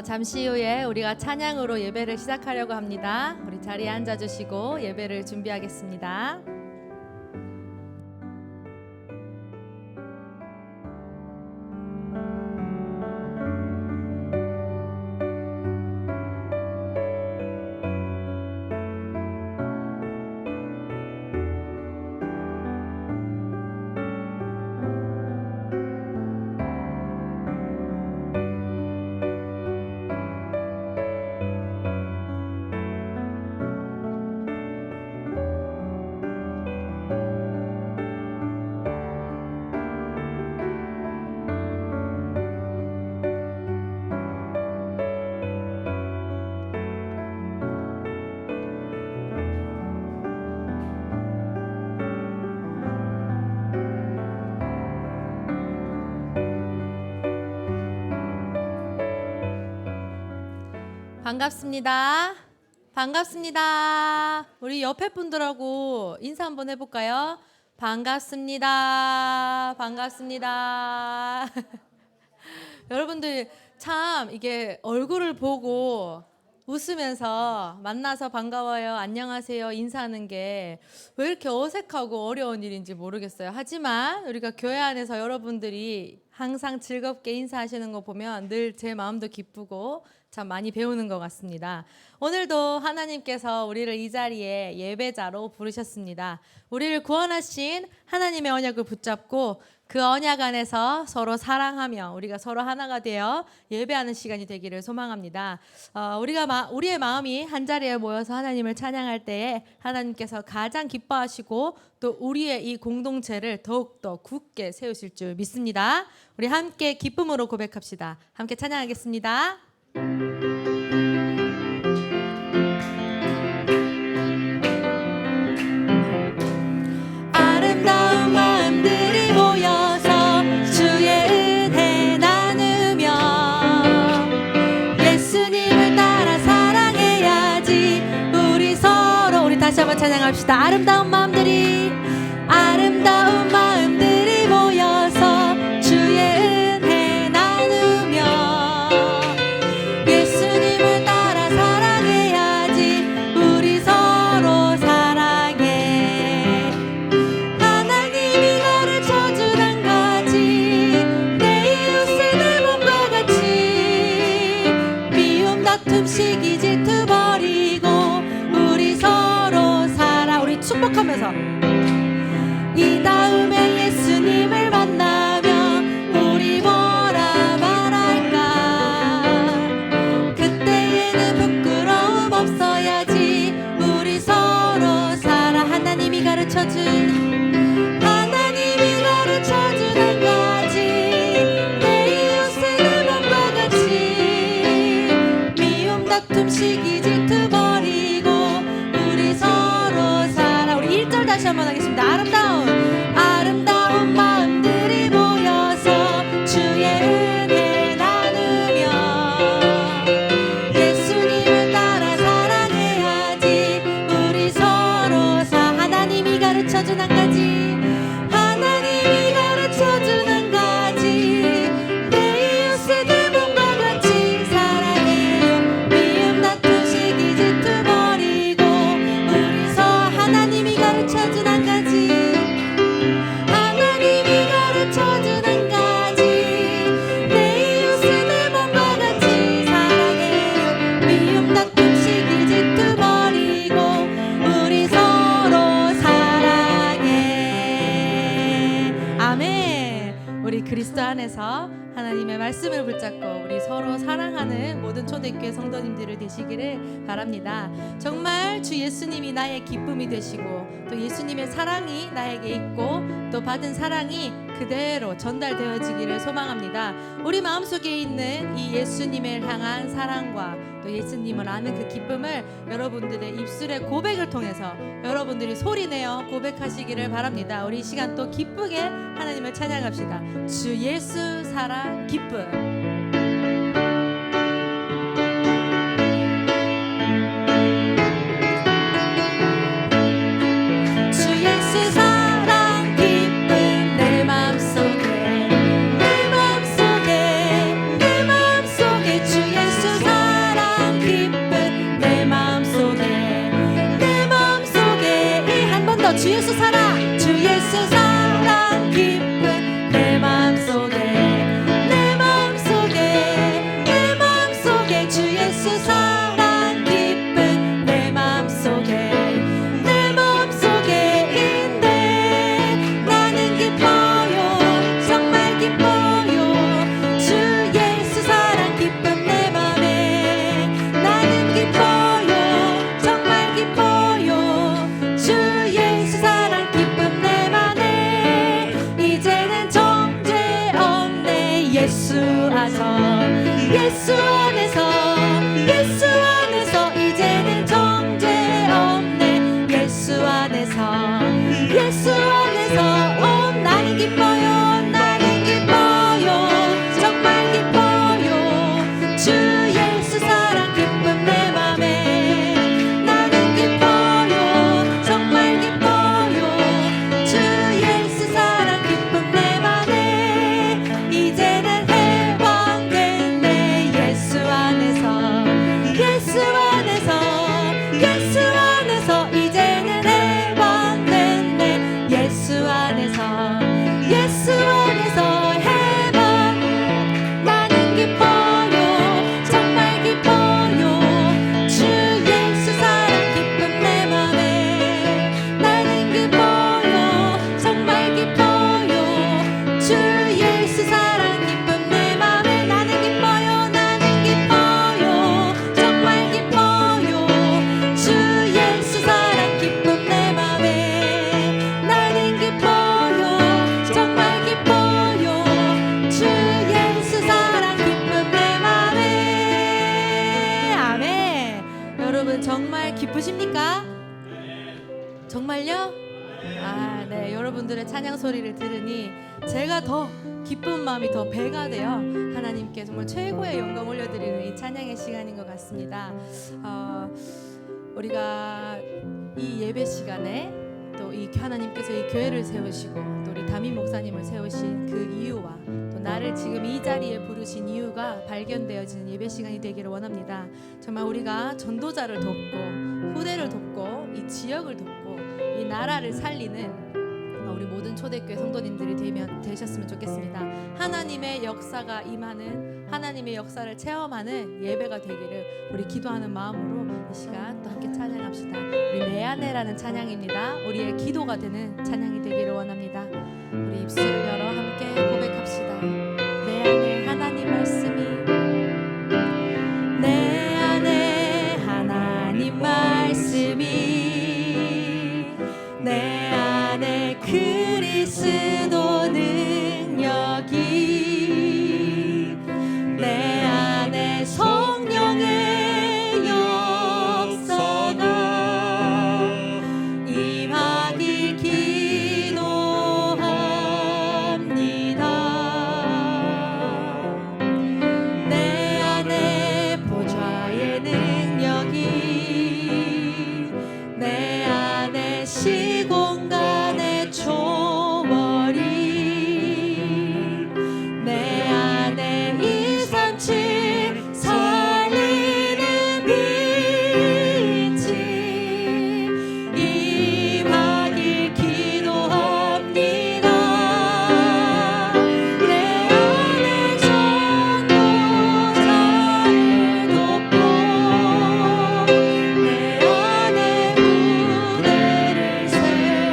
잠시 후에 우리가 찬양으로 예배를 시작하려고 합니다. 우리 자리에 앉아주시고 예배를 준비하겠습니다. 반갑습니다. 반갑습니다. 우리 옆에 분들하고 인사 한번 해볼까요? 반갑습니다. 반갑습니다. 여러분들 참 이게 얼굴을 보고 웃으면서 만나서 반가워요, 안녕하세요 인사하는 게 왜 이렇게 어색하고 어려운 일인지 모르겠어요. 하지만 우리가 교회 안에서 여러분들이 항상 즐겁게 인사하시는 거 보면 늘 제 마음도 기쁘고 참 많이 배우는 것 같습니다. 오늘도 하나님께서 우리를 이 자리에 예배자로 부르셨습니다. 우리를 구원하신 하나님의 언약을 붙잡고 그 언약 안에서 서로 사랑하며 우리가 서로 하나가 되어 예배하는 시간이 되기를 소망합니다. 우리의 마음이 한 자리에 모여서 하나님을 찬양할 때에 하나님께서 가장 기뻐하시고 또 우리의 이 공동체를 더욱더 굳게 세우실 줄 믿습니다. 우리 함께 기쁨으로 고백합시다. 함께 찬양하겠습니다. 아름다운 마음들이 모여서 주의 은혜 나누며 예수님을 따라 사랑해야지 우리 다시 한번 찬양합시다. 아름다운 마음들이 모여서 주의 은혜 나누며 예수님을 따라 사랑해야지 우리 서로 사랑해. 하나님이 가르쳐준 한 가지 내 이웃을 내 몸과 같이 미움 다툼 시기 질투 버리고 우리 서로 살아. 우리 축복하면서 이 다음에 예수님을 만나면 우리 뭐라 말할까. 그때에는 부끄러움 없어야지 우리 서로 살아. 하나님이 가르쳐준 한 가지 내 이웃을 내 몸과 같이 미움 다툼 시기 질투 버리고 우리 서로 살아. 우리 1절 다시 한번 하겠습니다. 아름다운 마음들이 모여서 주의 은혜 나누며 예수님을 따라 사랑해야지 우리 서로 하나님이 가르쳐준 한 가지 내 이웃을 내 몸과 같이 사랑해요. 미움 다툼 시기 질투 버리고 우리 하나님이 가르쳐준 한 가지 내 이웃을 내 몸과 같이 사랑해요. 미움 다툼 시기 질투 버리고 우리 서로 사랑해. 아멘. 우리 그리스도 안에서 하나님의 말씀을 붙잡고 우리 서로 사랑하는 모든 초대교회 성도님들을 되시기를 바랍니다. 정말 주 예수님이 나의 기쁨이 되시고 또 예수님의 사랑이 나에게 있고 또 받은 사랑이 그대로 전달되어지기를 소망합니다. 우리 마음속에 있는 이 예수님을 향한 사랑과 또 예수님을 아는 그 기쁨을 여러분들의 입술의 고백을 통해서 여러분들이 소리내어 고백하시기를 바랍니다. 우리 이 시간 또 기쁘게 하나님을 찬양합시다. 주 예수 사랑 기쁨. 주 예수 주 예수 사랑, 주 예수 사랑 기쁜 내 마음속에, 내 마음속에, 내 마음속에 주 예수 사랑 기쁜 내 마음속에, 내 마음속에 있네. 나는 기뻐요, 정말 기뻐요. 주 예수 사랑 기쁜 내 맘에, 나는 기뻐요, 정말 기뻐요. 주 예수 사랑 기쁜 내 맘에, 이제는 정죄 없네. 예수 안에서, 예수 안에서, 예수 안에서 이제는 정죄 없네. 예수 안에서, 예수 안에서 나는 기뻐요, 나는 기뻐요, 정말 기뻐요. 주 예수 사랑 기쁜 내 맘에, 나는 기뻐요, 정말 기뻐요. 주 예수 사랑 기쁜 내 맘에, 이제는 해방됐네. 예수 안에서, 예수 안에서, 예수 안에서 이제는 해방됐네. 예수 안에서, 예수 안에서 해방. 나는 기뻐요, 정말 기뻐요. 주 예수 사랑 기쁜 내 맘에, 나는 기뻐요, 정말 기뻐요. 주 예수 사랑 기쁜 내 맘에, 나는 기뻐요, 나는 기뻐요, 정말 기뻐요. 주 예수 사랑 기쁜 내 맘에, 나는 기뻐요, 정말 기뻐요. 주 예수 사랑 기쁜 내 맘에. 아멘. 여러분 정말 기쁘십니까? 정말요? 아, 네. 여러분들의 찬양 소리를 들으니 제가 더 기쁜 마음이 더 배가 되어 하나님께 정말 최고의 영광 올려드리는 이 찬양의 시간인 것 같습니다. 우리가 이 예배 시간에 또 이 하나님께서 이 교회를 세우시고 또 우리 담임 목사님을 세우신 그 이유와 또 나를 지금 이 자리에 부르신 이유가 발견되어지는 예배 시간이 되기를 원합니다. 정말 우리가 전도자를 돕고 후대를 돕고 이 지역을 돕고 이 나라를 살리는 우리 모든 초대교회 성도님들이 되셨으면 좋겠습니다. 하나님의 역사가 임하는, 하나님의 역사를 체험하는 예배가 되기를 우리 기도하는 마음으로 이 시간 또 함께 찬양합시다. 우리 내 안에라는 찬양입니다. 우리의 기도가 되는 찬양이 되기를 원합니다. 우리 입술을 열어 함께 고백합시다. 내 안에 하나님 말씀이, 내 안에 하나님 말씀이, 내 안에 그리스도 능력이, 내 안에 성령의 역사가 임하길 기도합니다. 내 안에 보좌의 능력이, 내 안에 시공간의 초월이, 내 안에 이산치 살리는 빛이 임하길 기도합니다. 내 안에 전도자를 돕고, 내 안에 무대를 세우고,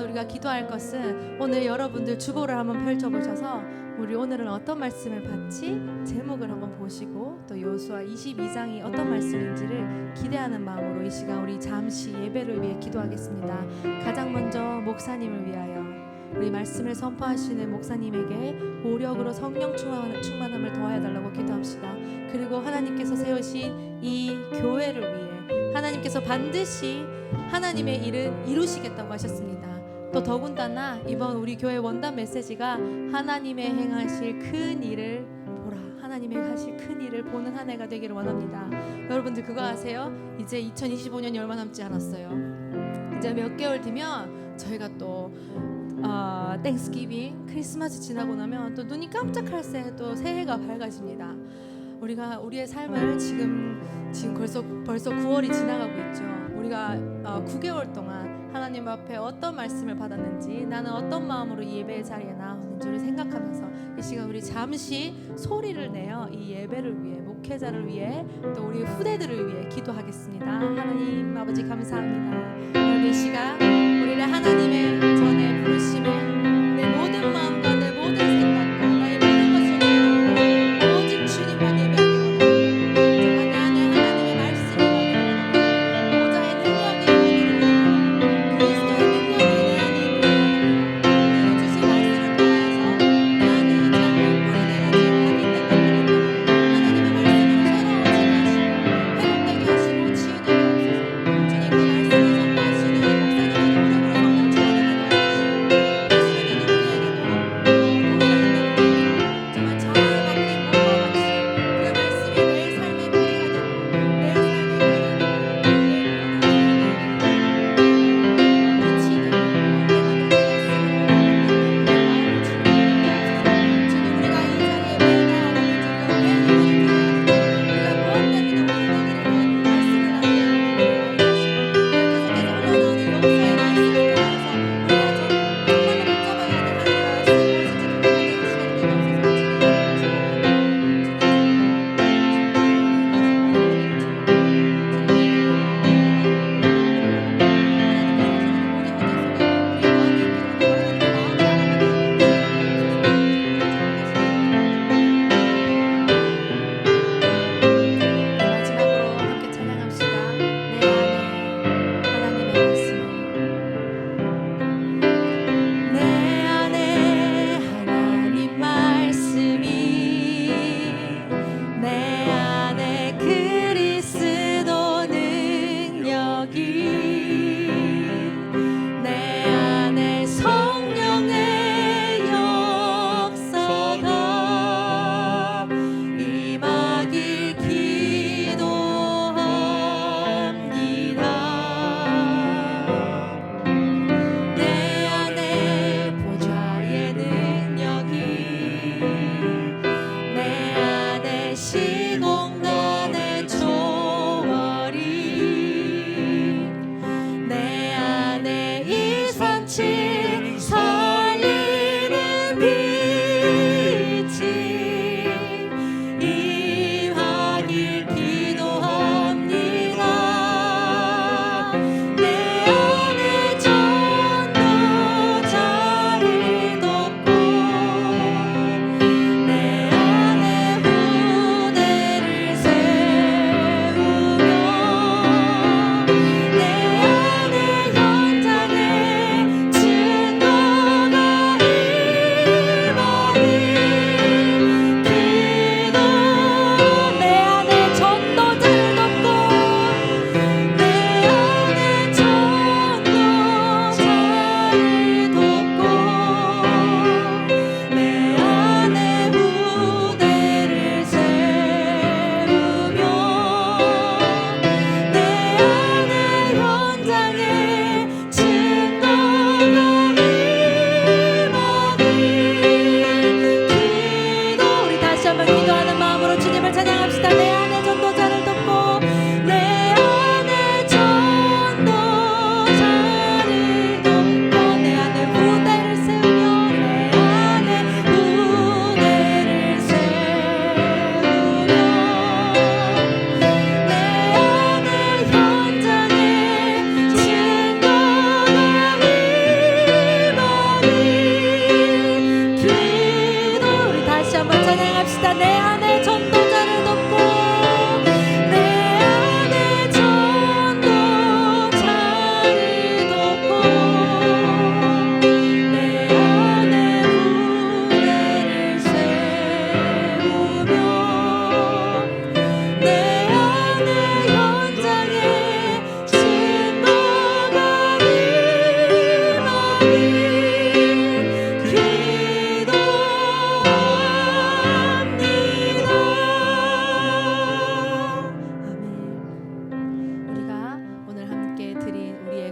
우리가 기도할 것은 오늘 여러분들 주보를 한번 펼쳐보셔서 우리 오늘은 어떤 말씀을 받지? 제목을 한번 보시고 또 여호수아 22장이 어떤 말씀인지를 기대하는 마음으로 이 시간 우리 잠시 예배를 위해 기도하겠습니다. 가장 먼저 목사님을 위하여 우리 말씀을 선포하시는 목사님에게 오력으로 성령 충만함을 더하여 달라고 기도합시다. 그리고 하나님께서 세우신 이 교회를 위해 하나님께서 반드시 하나님의 일을 이루시겠다고 하셨습니다. 또 더군다나 이번 우리 교회 원단 메시지가 하나님의 행하실 큰 일을 보라, 하나님의 하실 큰 일을 보는 한 해가 되기를 원합니다. 여러분들 그거 아세요? 이제 2025년이 얼마 남지 않았어요. 이제 몇 개월 뒤면 저희가 또 땡스기빙 크리스마스 지나고 나면 또 눈이 깜짝할 새 또 새해가 밝아집니다. 우리가 우리의 삶을 지금 벌써 9월이 지나가고 있죠. 우리가 9개월 동안 하나님 앞에 어떤 말씀을 받았는지, 나는 어떤 마음으로 이 예배의 자리에 나오는지를 생각하면서 이 시간 우리 잠시 소리를 내어 이 예배를 위해, 목회자를 위해, 또 우리 후대들을 위해 기도하겠습니다. 하나님 아버지 감사합니다. 오늘 이 시간 우리를 하나님의 전에 부르심에 내 모든 마음과 내 모든 생각과 나의 모든 것을 내놓고 오직 주님만 예배하기 원합니다. 정말 내 안에 하나님의 말씀이 원합니다. 보좌의 능력이 원합니다. 그리스도의 능력이 내 안에 있기 원합니다. 그리고 주신 말씀을 통하여서 내 안에 이 잘못 뿌리내가지고 각인된 것들이 있다면 하나님의 말씀으로 새로워지게 하시고 회복되게 하시고 치유되게 하옵소서. 주님 그 말씀을 선포하시는 목사님의 노력으로 성령 충만을 더하시고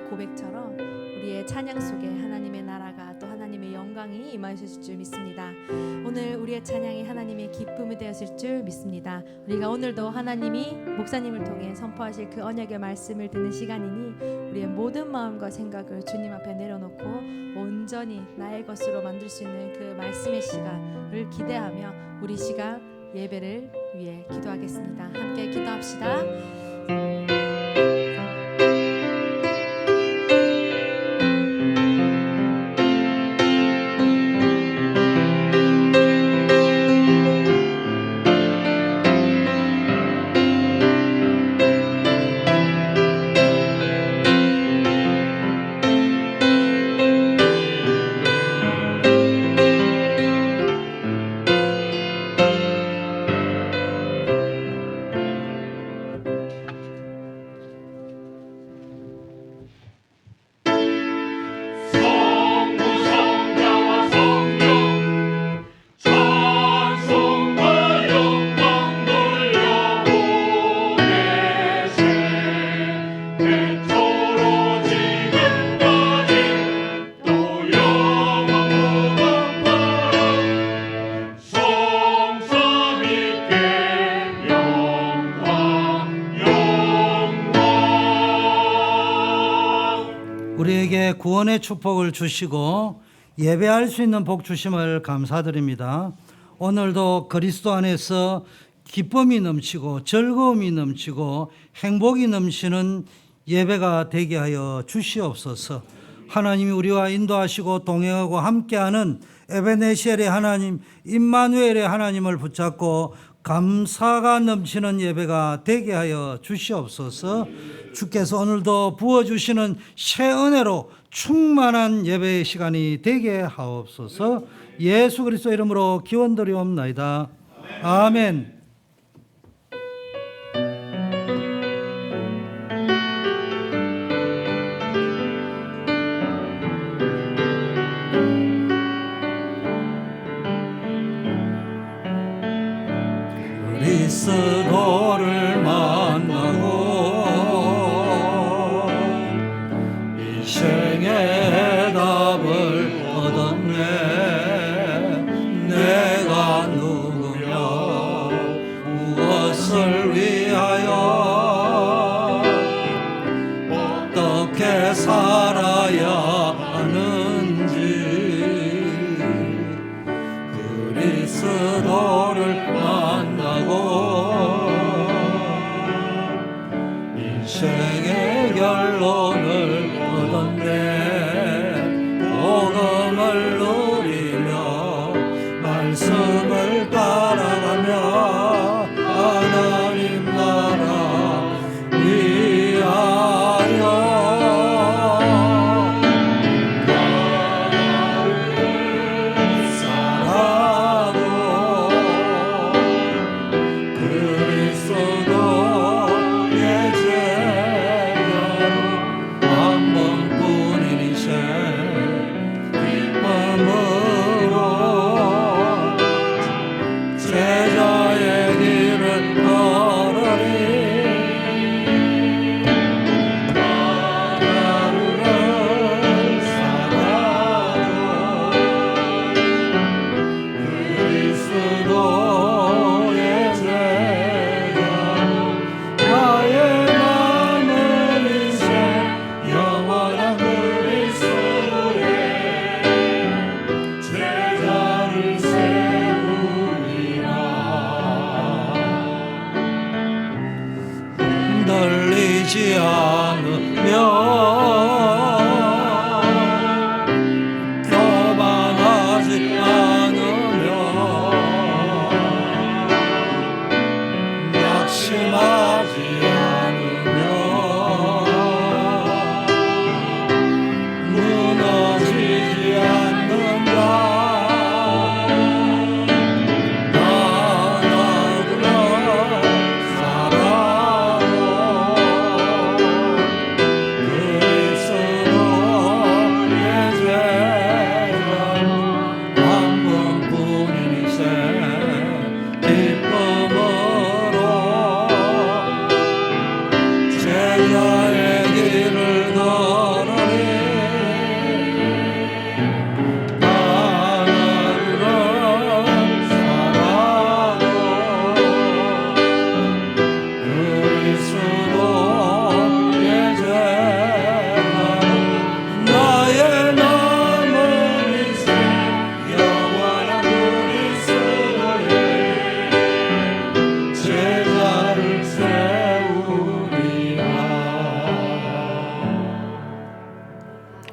고백처럼 우리의 찬양 속에 하나님의 나라가 또 하나님의 영광이 임하실 줄 믿습니다. 오늘 우리의 찬양이 하나님의 기쁨이 되었을 줄 믿습니다. 우리가 오늘도 하나님이 목사님을 통해 선포하실 그 언약의 말씀을 듣는 시간이니 우리의 모든 마음과 생각을 주님 앞에 내려놓고 온전히 나의 것으로 만들 수 있는 그 말씀의 시간을 기대하며 우리 시간 예배를 위해 기도하겠습니다. 함께 기도합시다. 우리에게 구원의 축복을 주시고 예배할 수 있는 복 주심을 감사드립니다. 오늘도 그리스도 안에서 기쁨이 넘치고 즐거움이 넘치고 행복이 넘치는 예배가 되게 하여 주시옵소서. 하나님이 우리와 인도하시고 동행하고 함께하는 에베네셀의 하나님, 임마누엘의 하나님을 붙잡고 감사가 넘치는 예배가 되게 하여 주시옵소서. 주께서 오늘도 부어주시는 새 은혜로 충만한 예배의 시간이 되게 하옵소서. 예수 그리스도 이름으로 기원드리옵나이다. 아멘. 그리스도를 만나고 인생의 답을 얻었네. 내가 누구며 무엇을 위하여 어떻게 살아야 하는지 그리스도를 인생의 결론을 얻었네. 복음을 누리며 말씀을 따라가며 하나님 나라 위하여 한 번뿐인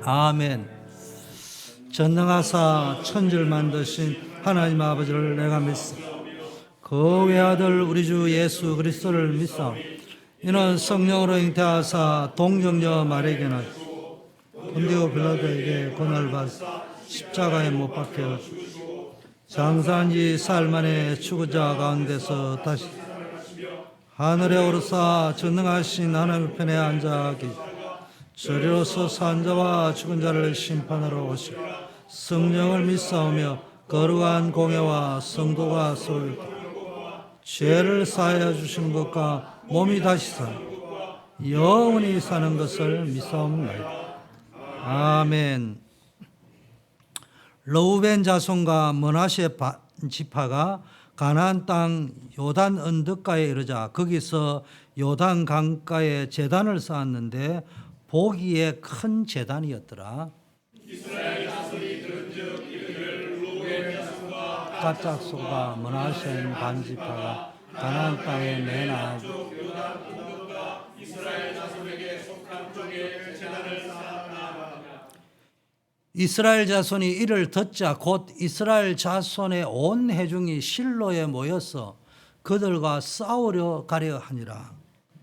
아멘. 전능하사 천지를 만드신 하나님 아버지를 내가 믿습니다. 그 외아들 우리 주 예수 그리스도를 믿사 이는 성령으로 잉태하사 동정녀 마리아에게나 본디오 빌라도에게 고난을 받아 십자가에 못 박혀 장사한 지 사흘 만에 죽은 자 가운데서 다시 하늘에 오르사 전능하신 하나님 편에 앉아 계시 저리로서 산 자와 죽은 자를 심판하러 오시고 성령을 믿사오며 거룩한 공예와 성도가 서울 죄를 사하여 주신 것과 몸이 다시 사 영원히 사는 것을 믿사옵나이다. 아멘. 르우벤 자손과 므낫세 지파가 가나안 땅 요단 언덕가에 이르자 거기서 요단 강가에 제단을 쌓았는데 보기에 큰 제단이었더라. 이스라엘 자손이 들은즉 이르기를 르우벤 자손과 갓 자손과 므낫세 반 지파가 가나안 땅에 내나 이스라엘 자손에게 속한 쪽에 제단을 쌓았다. 이스라엘 자손이 이를 듣자 곧 이스라엘 자손의 온 회중이 실로에 모여서 그들과 싸우려 가려 하니라.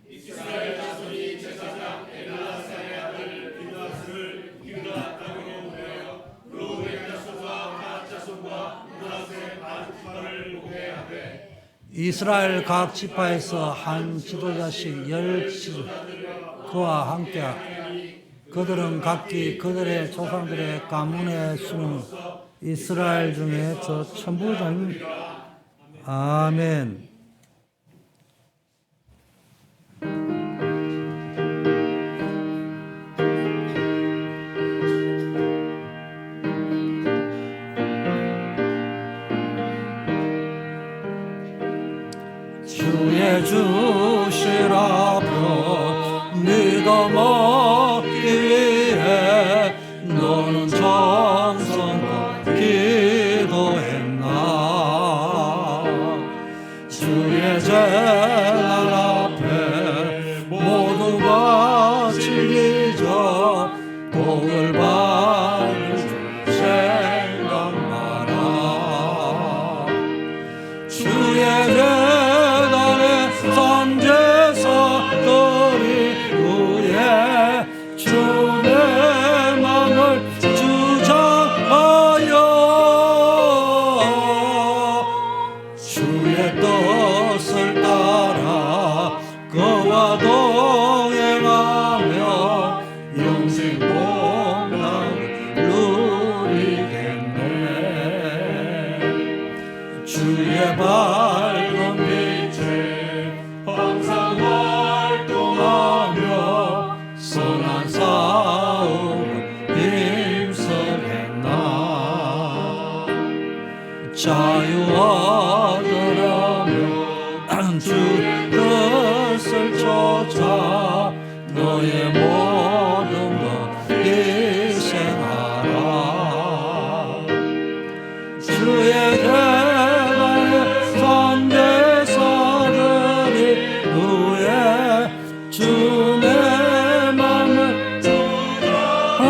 이스라엘 자손이 제사장 엘라사의 아들 비나스를 유다 땅으로 보내어 르우벤 자손과 갓 자손과 므낫세 반 지파를 보게 하되 이스라엘 각 지파에서 한 지도자씩 10지도 그와 함께 그들은 각기 그들의 조상들의 가문에 숨은 이스라엘 중에 저 천부장이 아멘. 주의 주시라 표 믿어 먹기 위해 너는 정성과 기도했나. 주의 재단 앞에 모두가 즐기죠. 복을 받을 생각마라. 주의 재단에 선제사들이 위해 주의 맘을 주장하여 주의 뜻을 따라 그와 동행하며 영생 복락을 누리겠네. 주의 밝은 빛에 항상 활동하며 선한 싸움을 힘쓰겠나. 자유 얻으려면 주 뜻을 쫓아 너의 모든 것 희생하라. 주의 재단에 선제사들이 위해 주의 맘을 주장하여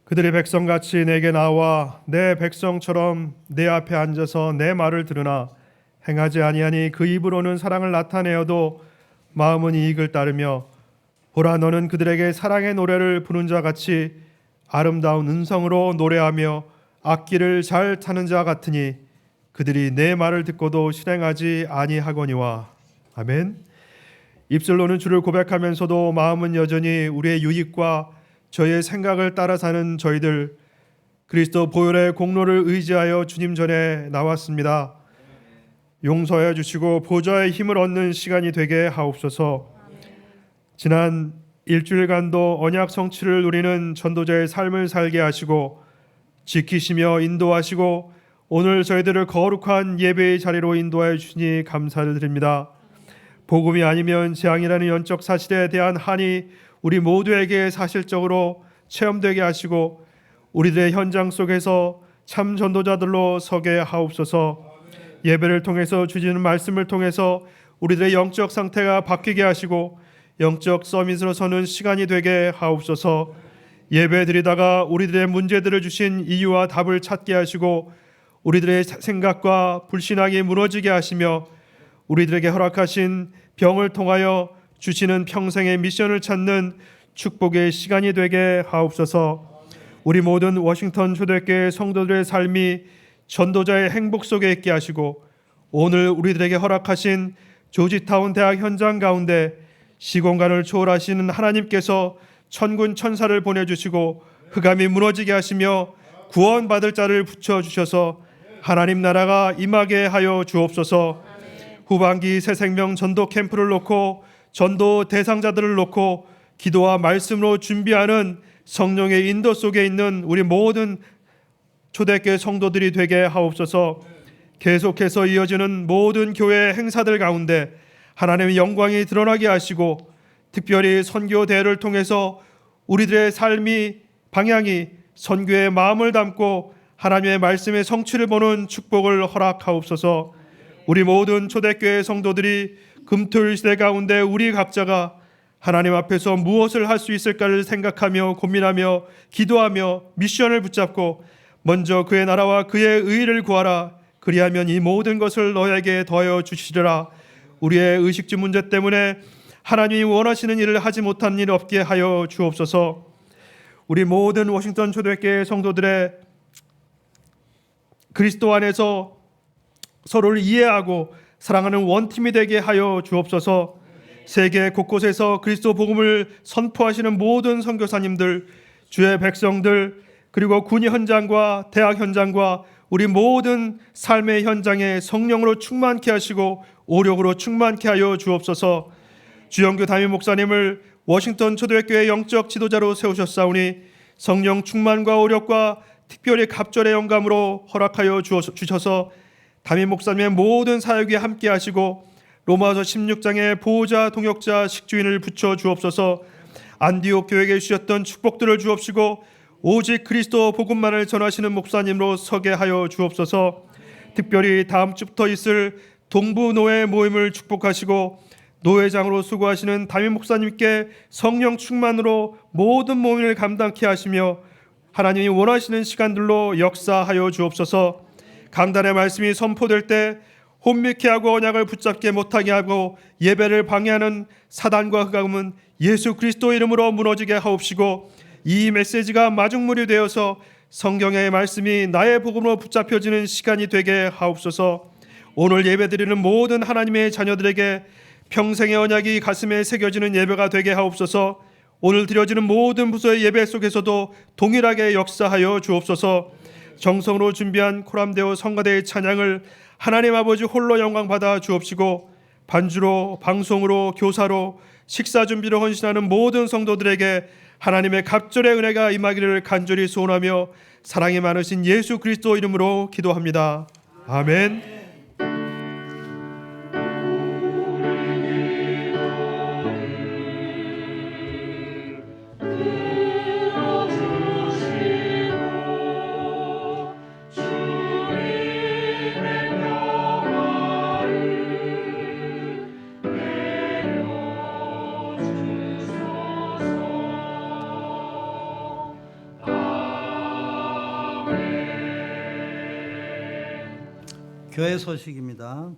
그들이 백성같이 내게 나와 내 백성처럼 내 앞에 앉아서 내 말을 들으나 행하지 아니하니 그 입으로는 사랑을 나타내어도 마음은 이익을 따르며 보라 너는 그들에게 사랑의 노래를 부는 자 같이 아름다운 음성으로 노래하며 악기를 잘 타는 자 같으니 그들이 내 말을 듣고도 실행하지 아니하거니와. 아멘. 입술로는 주를 고백하면서도 마음은 여전히 우리의 유익과 저희의 생각을 따라 사는 저희들, 그리스도 보혈의 공로를 의지하여 주님 전에 나왔습니다. 용서해 주시고 보좌의 힘을 얻는 시간이 되게 하옵소서. 지난 일주일간도 언약 성취를 누리는 전도자의 삶을 살게 하시고 지키시며 인도하시고 오늘 저희들을 거룩한 예배의 자리로 인도하여 주시니 감사를 드립니다. 복음이 아니면 재앙이라는 연적 사실에 대한 한이 우리 모두에게 사실적으로 체험되게 하시고 우리들의 현장 속에서 참 전도자들로 서게 하옵소서. 예배를 통해서 주시는 말씀을 통해서 우리들의 영적 상태가 바뀌게 하시고 영적 서밋으로 서는 시간이 되게 하옵소서. 예배 드리다가 우리들의 문제들을 주신 이유와 답을 찾게 하시고 우리들의 생각과 불신앙이 무너지게 하시며 우리들에게 허락하신 병을 통하여 주시는 평생의 미션을 찾는 축복의 시간이 되게 하옵소서. 우리 모든 워싱턴 초대교회 성도들의 삶이 전도자의 행복 속에 있게 하시고 오늘 우리들에게 허락하신 조지타운 대학 현장 가운데 시공간을 초월하시는 하나님께서 천군 천사를 보내주시고 흑암이 무너지게 하시며 구원받을 자를 붙여주셔서 하나님 나라가 임하게 하여 주옵소서. 후반기 새생명 전도 캠프를 놓고 전도 대상자들을 놓고 기도와 말씀으로 준비하는 성령의 인도 속에 있는 우리 모든 초대교회 성도들이 되게 하옵소서. 계속해서 이어지는 모든 교회 행사들 가운데 하나님의 영광이 드러나게 하시고 특별히 선교 대회를 통해서 우리들의 삶이 방향이 선교의 마음을 담고 하나님의 말씀의 성취를 보는 축복을 허락하옵소서. 우리 모든 초대교회 성도들이 금토일 시대 가운데 우리 각자가 하나님 앞에서 무엇을 할 수 있을까를 생각하며 고민하며 기도하며 미션을 붙잡고 먼저 그의 나라와 그의 의를 구하라. 그리하면 이 모든 것을 너에게 더하여 주시리라. 우리의 의식주 문제 때문에 하나님이 원하시는 일을 하지 못한 일 없게 하여 주옵소서. 우리 모든 워싱턴 초대교회 성도들의 그리스도 안에서 서로를 이해하고 사랑하는 원팀이 되게 하여 주옵소서. 세계 곳곳에서 그리스도 복음을 선포하시는 모든 선교사님들, 주의 백성들, 그리고 군 현장과 대학 현장과 우리 모든 삶의 현장에 성령으로 충만케 하시고 오력으로 충만케 하여 주옵소서. 주영규 담임 목사님을 워싱턴 초대교회 영적 지도자로 세우셨사오니 성령 충만과 오력과 특별히 갑절의 영감으로 허락하여 주셔서 담임 목사님의 모든 사역에 함께 하시고 로마서 16장의 보호자, 동역자, 식주인을 붙여 주옵소서. 안디옥 교회에 주셨던 축복들을 주옵시고 오직 그리스도 복음만을 전하시는 목사님으로 서게 하여 주옵소서. 특별히 다음 주부터 있을 동부 노예 모임을 축복하시고 노회장으로 수고하시는 담임 목사님께 성령 충만으로 모든 모임을 감당케 하시며 하나님이 원하시는 시간들로 역사하여 주옵소서. 강단의 말씀이 선포될 때 혼미케 하고 언약을 붙잡게 못하게 하고 예배를 방해하는 사단과 흑암은 예수 그리스도 이름으로 무너지게 하옵시고 이 메시지가 마중물이 되어서 성경의 말씀이 나의 복음으로 붙잡혀지는 시간이 되게 하옵소서. 오늘 예배드리는 모든 하나님의 자녀들에게 평생의 언약이 가슴에 새겨지는 예배가 되게 하옵소서. 오늘 드려지는 모든 부서의 예배 속에서도 동일하게 역사하여 주옵소서. 정성으로 준비한 코람데오 성가대의 찬양을 하나님 아버지 홀로 영광 받아 주옵시고 반주로, 방송으로, 교사로, 식사 준비로 헌신하는 모든 성도들에게 하나님의 갑절의 은혜가 임하기를 간절히 소원하며 사랑이 많으신 예수 그리스도 이름으로 기도합니다. 아멘. 교회 소식입니다.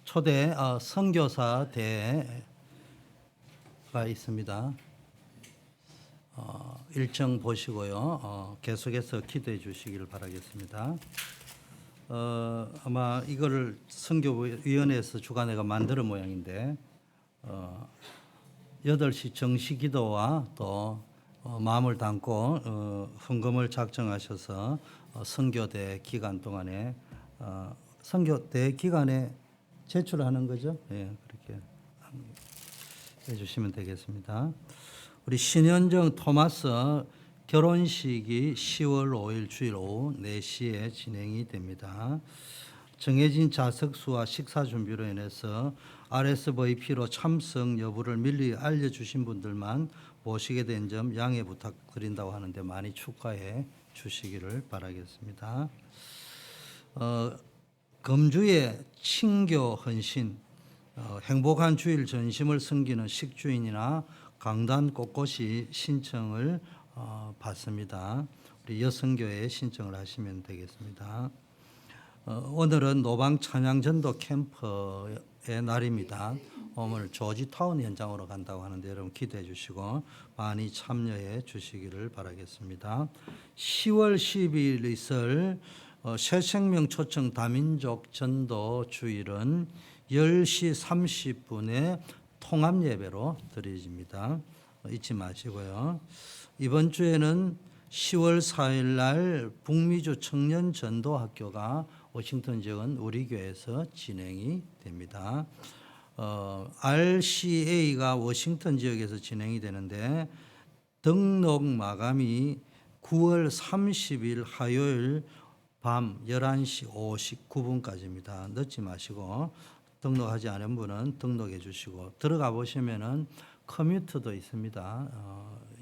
초대 선교사 대회가 있습니다. 일정 보시고요. 계속해서 기도해 주시기를 바라겠습니다. 아마 이거를 선교위원회에서 주관회가 만드는 모양인데 8시 정시 기도와 또 마음을 담고 헌금을 작정하셔서 선교대 기간 동안에 선교대 기간에 제출하는 거죠. 예, 그렇게 해주시면 되겠습니다. 우리 신현정 토마스 결혼식이 10월 5일 주일 오후 4시에 진행이 됩니다. 정해진 좌석수와 식사 준비로 인해서 RSVP로 참석 여부를 미리 알려주신 분들만 모시게 된 점 양해 부탁드린다고 하는데 많이 축하해 주시기를 바라겠습니다. 금주의 친교 헌신, 행복한 주일 전심을 섬기는 식주인이나 강단 곳곳이 신청을 받습니다. 우리 여성교회에 신청을 하시면 되겠습니다. 오늘은 노방 찬양전도 캠프의 날입니다. 오늘 조지타운 현장으로 간다고 하는데 여러분 기대해 주시고 많이 참여해 주시기를 바라겠습니다. 10월 12일 있을 새생명 초청 다민족 전도 주일은 10시 30분에 통합 예배로 드려집니다. 잊지 마시고요. 이번 주에는 10월 4일 날 북미주 청년 전도 학교가 워싱턴 지역은 우리 교회에서 진행이 됩니다. RCA가 워싱턴 지역에서 진행이 되는데 등록 마감이 9월 30일 화요일 밤 11시 59분까지입니다. 늦지 마시고 등록하지 않은 분은 등록해 주시고 들어가 보시면은 커뮤니티도 있습니다.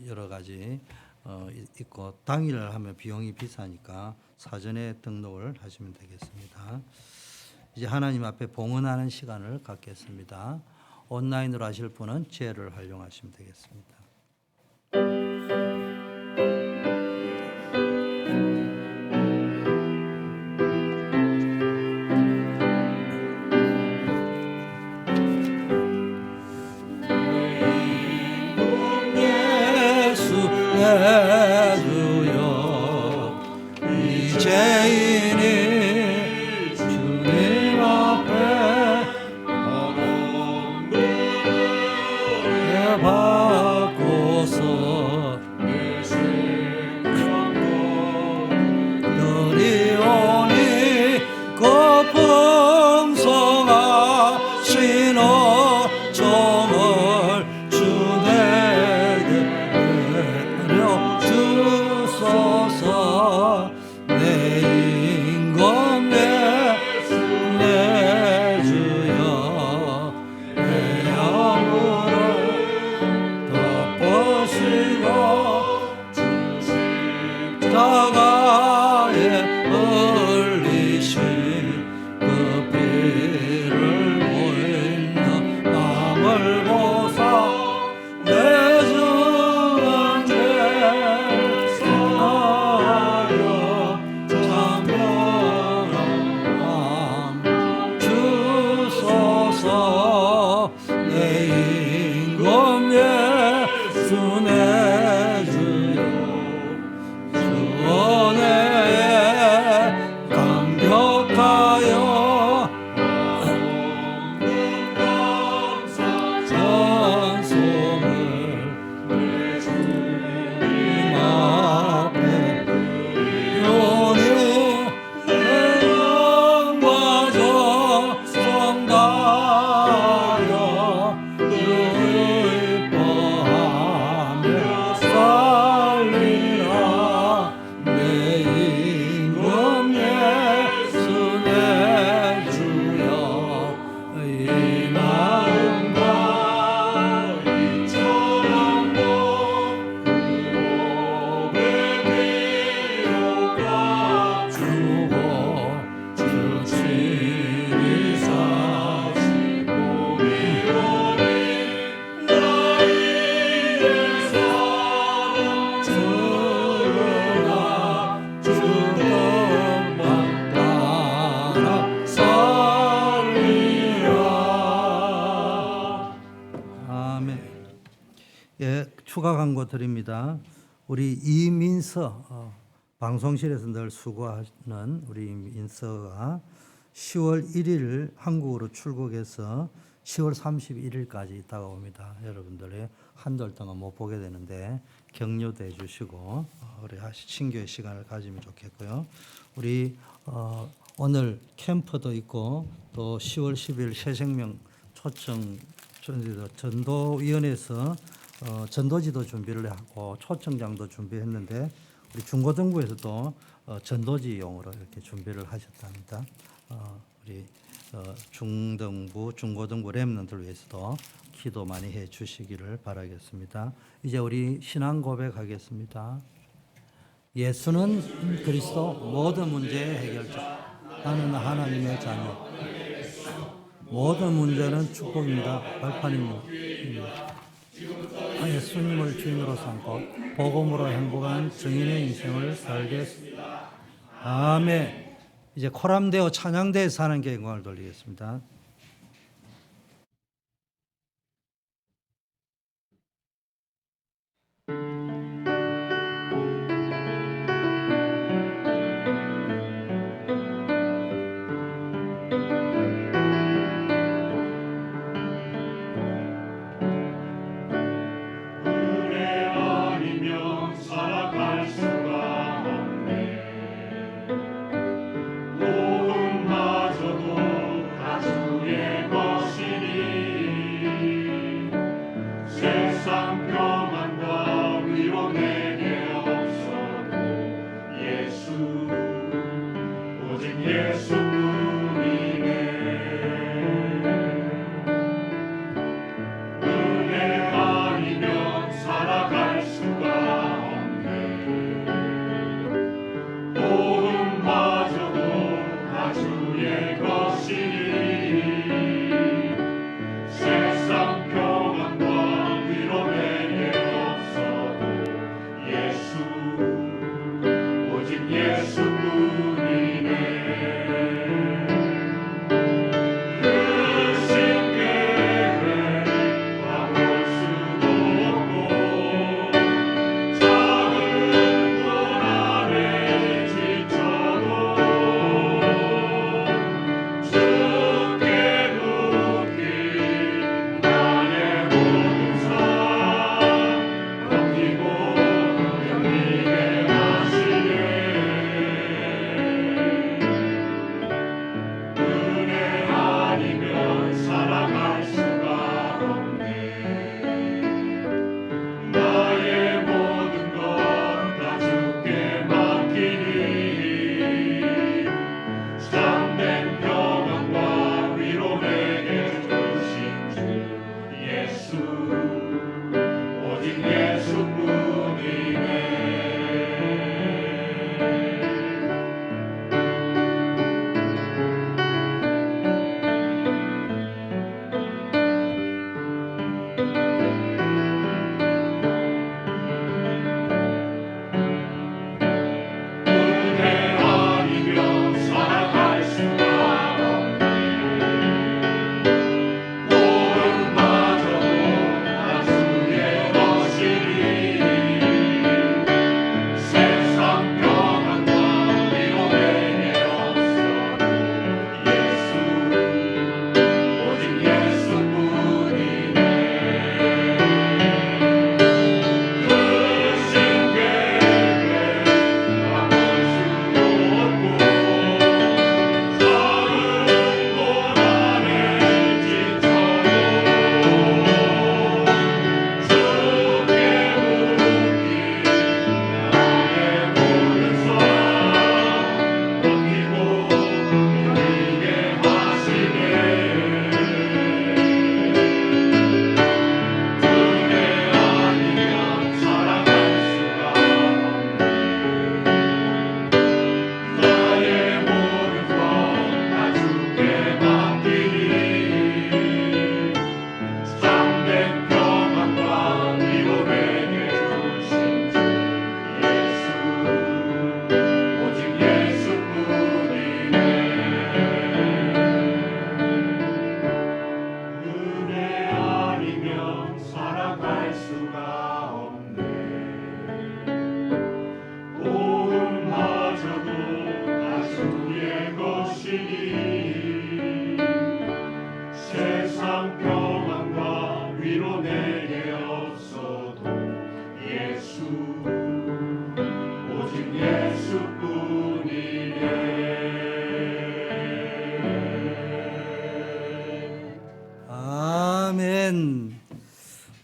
여러 가지 있고 당일 하면 비용이 비싸니까 사전에 등록을 하시면 되겠습니다. 이제 하나님 앞에 봉헌하는 시간을 갖겠습니다. 온라인으로 하실 분은 지혜를 활용하시면 되겠습니다. 추가 광고 드립니다. 우리 이민서 방송실에서 늘 수고하는 우리 민서가 10월 1일 한국으로 출국해서 10월 31일까지 있다가 옵니다. 여러분들이 한 달 동안 못 보게 되는데 격려도 해주시고 우리 신교의 시간을 가지면 좋겠고요. 우리 오늘 캠프도 있고 또 10월 10일 새생명 초청 전도위원회에서 전도지도 준비를 하고 초청장도 준비했는데 우리 중고등부에서도 전도지용으로 이렇게 준비를 하셨답니다. 우리 중등부, 중고등부 렘넌트를 위해서도 기도 많이 해 주시기를 바라겠습니다. 이제 우리 신앙 고백하겠습니다. 예수는 그리스도 모든 문제의 해결자. 나는 하나님의 자녀. 모든 문제는 축복입니다. 발판입니다. 예수님을 주인으로 삼고 복음으로 행복한 증인의 인생을 살겠습니다. 아멘. 이제 코람데오 찬양대에서 하는 게 영광을 돌리겠습니다. 마저도 다 주의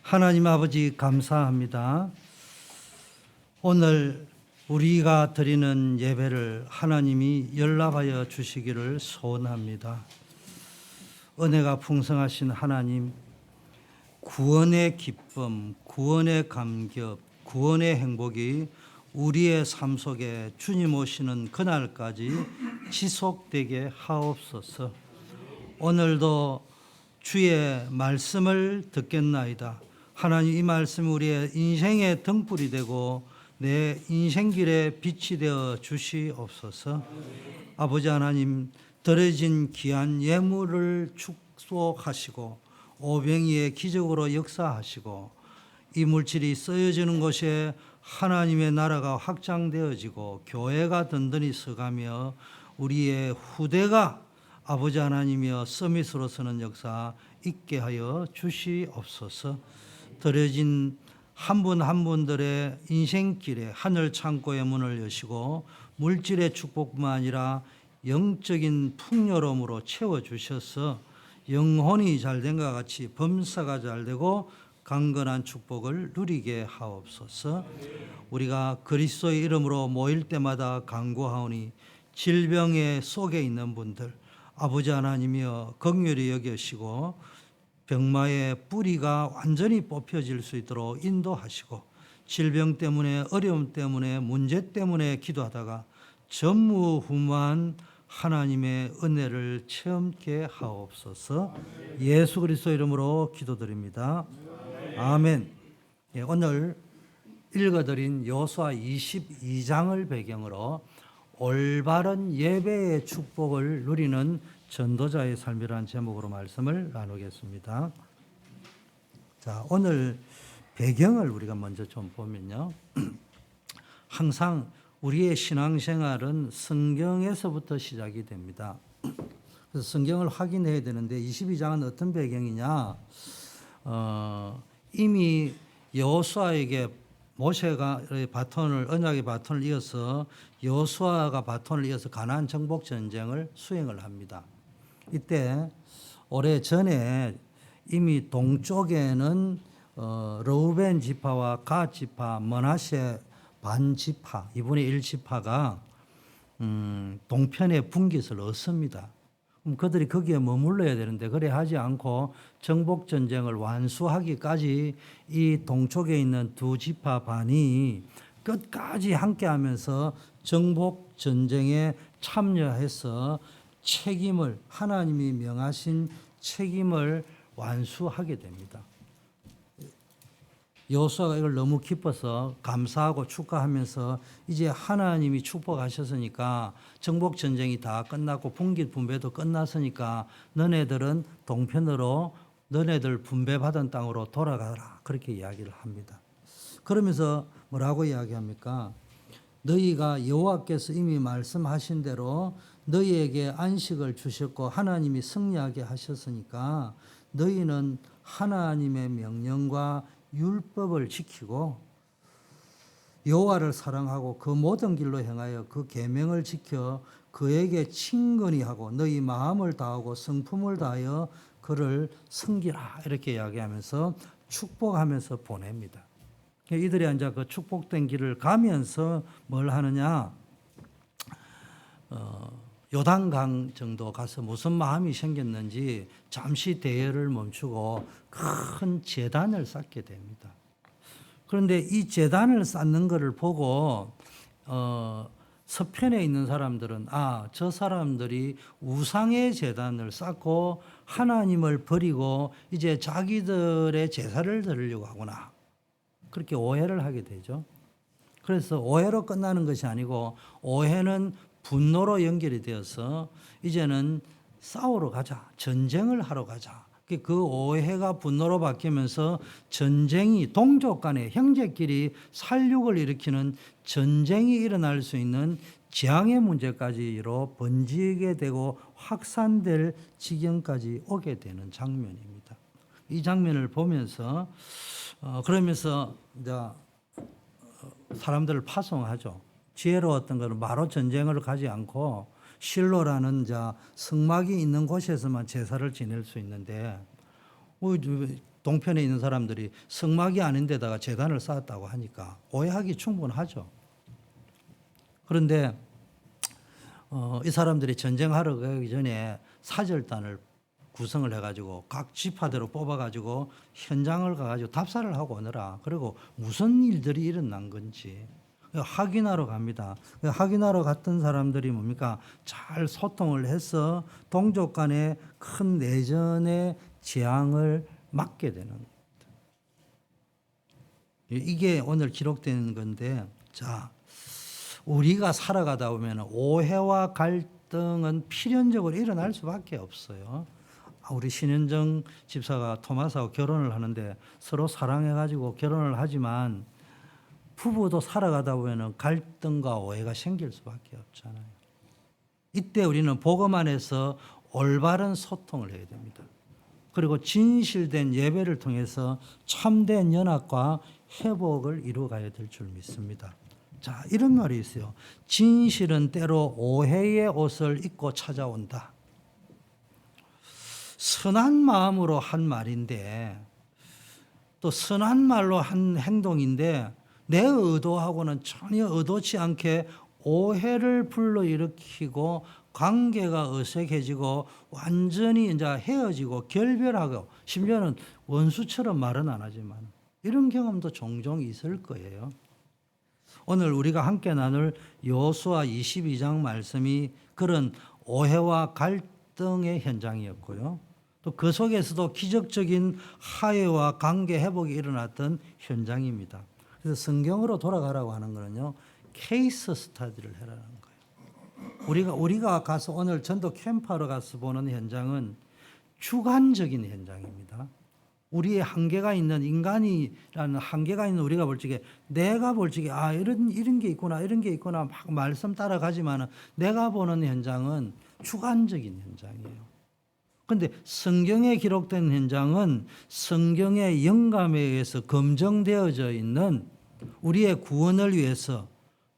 하나님 아버지 감사합니다. 오늘 우리가 드리는 예배를 하나님이 연락하여 주시기를 소원합니다. 은혜가 풍성하신 하나님, 구원의 기쁨, 구원의 감격, 구원의 행복이 우리의 삶 속에 주님 오시는 그날까지 지속되게 하옵소서. 오늘도 주의 말씀을 듣겠나이다. 하나님, 이 말씀이 우리의 인생의 등불이 되고 내 인생길에 빛이 되어 주시옵소서. 아버지 하나님, 더러진 귀한 예물을 축복하시고 오병이의 기적으로 역사하시고 이 물질이 쓰여지는 곳에 하나님의 나라가 확장되어지고 교회가 든든히 서가며 우리의 후대가 아버지 하나님이여 서밋으로 서는 역사 있게 하여 주시옵소서. 더러진 한 분 한 분들의 인생길에 하늘 창고의 문을 여시고 물질의 축복뿐만 아니라 영적인 풍요로움으로 채워주셔서 영혼이 잘된 것 같이 범사가 잘되고 강건한 축복을 누리게 하옵소서. 우리가 그리스도의 이름으로 모일 때마다 간구하오니 질병의 속에 있는 분들 아버지 하나님이여 긍휼히 여기시고 병마의 뿌리가 완전히 뽑혀질 수 있도록 인도하시고 질병 때문에 어려움 때문에 문제 때문에 기도하다가 전무후무한 하나님의 은혜를 체험케 하옵소서. 예수 그리스도 이름으로 기도드립니다. 아멘. 예, 오늘 읽어드린 여호수아 22장을 배경으로 올바른 예배의 축복을 누리는 전도자의 삶이라는 제목으로 말씀을 나누겠습니다. 자, 오늘 배경을 우리가 먼저 좀 보면요. 항상 우리의 신앙생활은 성경에서부터 시작이 됩니다. 그래서 성경을 확인해야 되는데 22장은 어떤 배경이냐? 이미 여호수아에게 모세가 언약의 바톤을 이어서 여호수아가 바톤을 이어서 가나안 정복 전쟁을 수행을 합니다. 이때 오래 전에 이미 동쪽에는 르우벤 지파와 갓 지파, 므낫세 반 지파, 2분의 1지파가 동편에 분깃을 얻습니다. 그럼 그들이 거기에 머물러야 되는데 그래 하지 않고 정복 전쟁을 완수하기까지 이 동쪽에 있는 두 지파 반이 끝까지 함께하면서 정복 전쟁에 참여해서 책임을 하나님이 명하신 책임을 완수하게 됩니다. 여호수아가 이걸 너무 기뻐서 감사하고 축하하면서 이제 하나님이 축복하셨으니까 정복 전쟁이 다 끝났고 분깃 분배도 끝났으니까 너네들은 동편으로 너네들 분배받은 땅으로 돌아가라 그렇게 이야기를 합니다. 그러면서 뭐라고 이야기합니까? 너희가 여호와께서 이미 말씀하신 대로 너희에게 안식을 주셨고 하나님이 승리하게 하셨으니까 너희는 하나님의 명령과 율법을 지키고 여호와를 사랑하고 그 모든 길로 행하여 그 계명을 지켜 그에게 친근히 하고 너희 마음을 다하고 성품을 다하여 그를 섬기라 이렇게 이야기하면서 축복하면서 보냅니다. 이들이 이제 그 축복된 길을 가면서 뭘 하느냐? 요단강 정도 가서 무슨 마음이 생겼는지 잠시 대열을 멈추고 큰 제단을 쌓게 됩니다. 그런데 이 제단을 쌓는 것을 보고 서편에 있는 사람들은 저 사람들이 우상의 제단을 쌓고 하나님을 버리고 이제 자기들의 제사를 드리려고 하구나. 그렇게 오해를 하게 되죠. 그래서 오해로 끝나는 것이 아니고 오해는 분노로 연결이 되어서 이제는 싸우러 가자. 전쟁을 하러 가자. 그 오해가 분노로 바뀌면서 전쟁이 동족 간의 형제끼리 살육을 일으키는 전쟁이 일어날 수 있는 재앙의 문제까지로 번지게 되고 확산될 지경까지 오게 되는 장면입니다. 이 장면을 보면서 그러면서 이제 사람들을 파송하죠. 지혜로웠던 것은 바로 전쟁을 가지 않고 실로라는 성막이 있는 곳에서만 제사를 지낼 수 있는데 동편에 있는 사람들이 성막이 아닌 데다가 제단을 쌓았다고 하니까 오해하기 충분하죠. 그런데 이 사람들이 전쟁하러 가기 전에 사절단을 구성을 해가지고 각 지파대로 뽑아가지고 현장을 가가지고 답사를 하고 오느라, 그리고 무슨 일들이 일어난 건지 확인하러 갑니다. 확인하러 갔던 사람들이 뭡니까? 잘 소통을 해서 동족 간의 큰 내전의 재앙을 막게 되는 겁니다. 이게 오늘 기록되는 건데, 자, 우리가 살아가다 보면 오해와 갈등은 필연적으로 일어날 수밖에 없어요. 우리 신현정 집사가 토마스하고 결혼을 하는데 서로 사랑해가지고 결혼을 하지만 부부도 살아가다 보면 갈등과 오해가 생길 수밖에 없잖아요. 이때 우리는 복음 안에서 올바른 소통을 해야 됩니다. 그리고 진실된 예배를 통해서 참된 연합과 회복을 이루어가야 될 줄 믿습니다. 자, 이런 말이 있어요. 진실은 때로 오해의 옷을 입고 찾아온다. 선한 마음으로 한 말인데, 또 선한 말로 한 행동인데 내 의도하고는 전혀 의도치 않게 오해를 불러일으키고 관계가 어색해지고 완전히 이제 헤어지고 결별하고, 심지어는 원수처럼 말은 안 하지만 이런 경험도 종종 있을 거예요. 오늘 우리가 함께 나눌 여호수아 22장 말씀이 그런 오해와 갈등의 현장이었고요. 또 그 속에서도 기적적인 화해와 관계 회복이 일어났던 현장입니다. 그래서 성경으로 돌아가라고 하는 거는요, 케이스 스터디를 해라는 거예요. 우리가 가서 오늘 전도 캠프하러 가서 보는 현장은 주관적인 현장입니다. 우리의 한계가 있는, 인간이라는 한계가 있는 우리가 볼 적에, 내가 볼 적에 이런 게 있구나, 이런 게 있구나 막 말씀 따라가지만은 내가 보는 현장은 주관적인 현장이에요. 그런데 성경에 기록된 현장은 성경의 영감에 의해서 검증되어져 있는 우리의 구원을 위해서,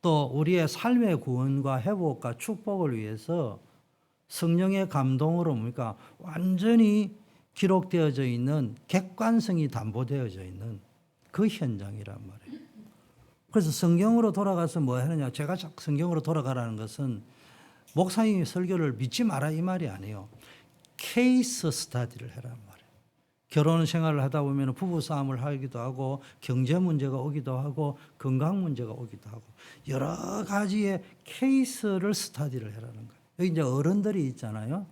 또 우리의 삶의 구원과 회복과 축복을 위해서 성령의 감동으로 뭡니까? 완전히 기록되어져 있는, 객관성이 담보되어져 있는 그 현장이란 말이에요. 그래서 성경으로 돌아가서 뭐 하느냐? 제가 성경으로 돌아가라는 것은 목사님의 설교를 믿지 마라 이 말이 아니에요. 케이스 스터디를 해란 말이에요. 결혼 생활을 하다 보면 부부 싸움을 하기도 하고, 경제 문제가 오기도 하고, 건강 문제가 오기도 하고, 여러 가지의 케이스를 스터디를 해라는 거예요. 여기 이제 어른들이 있잖아요.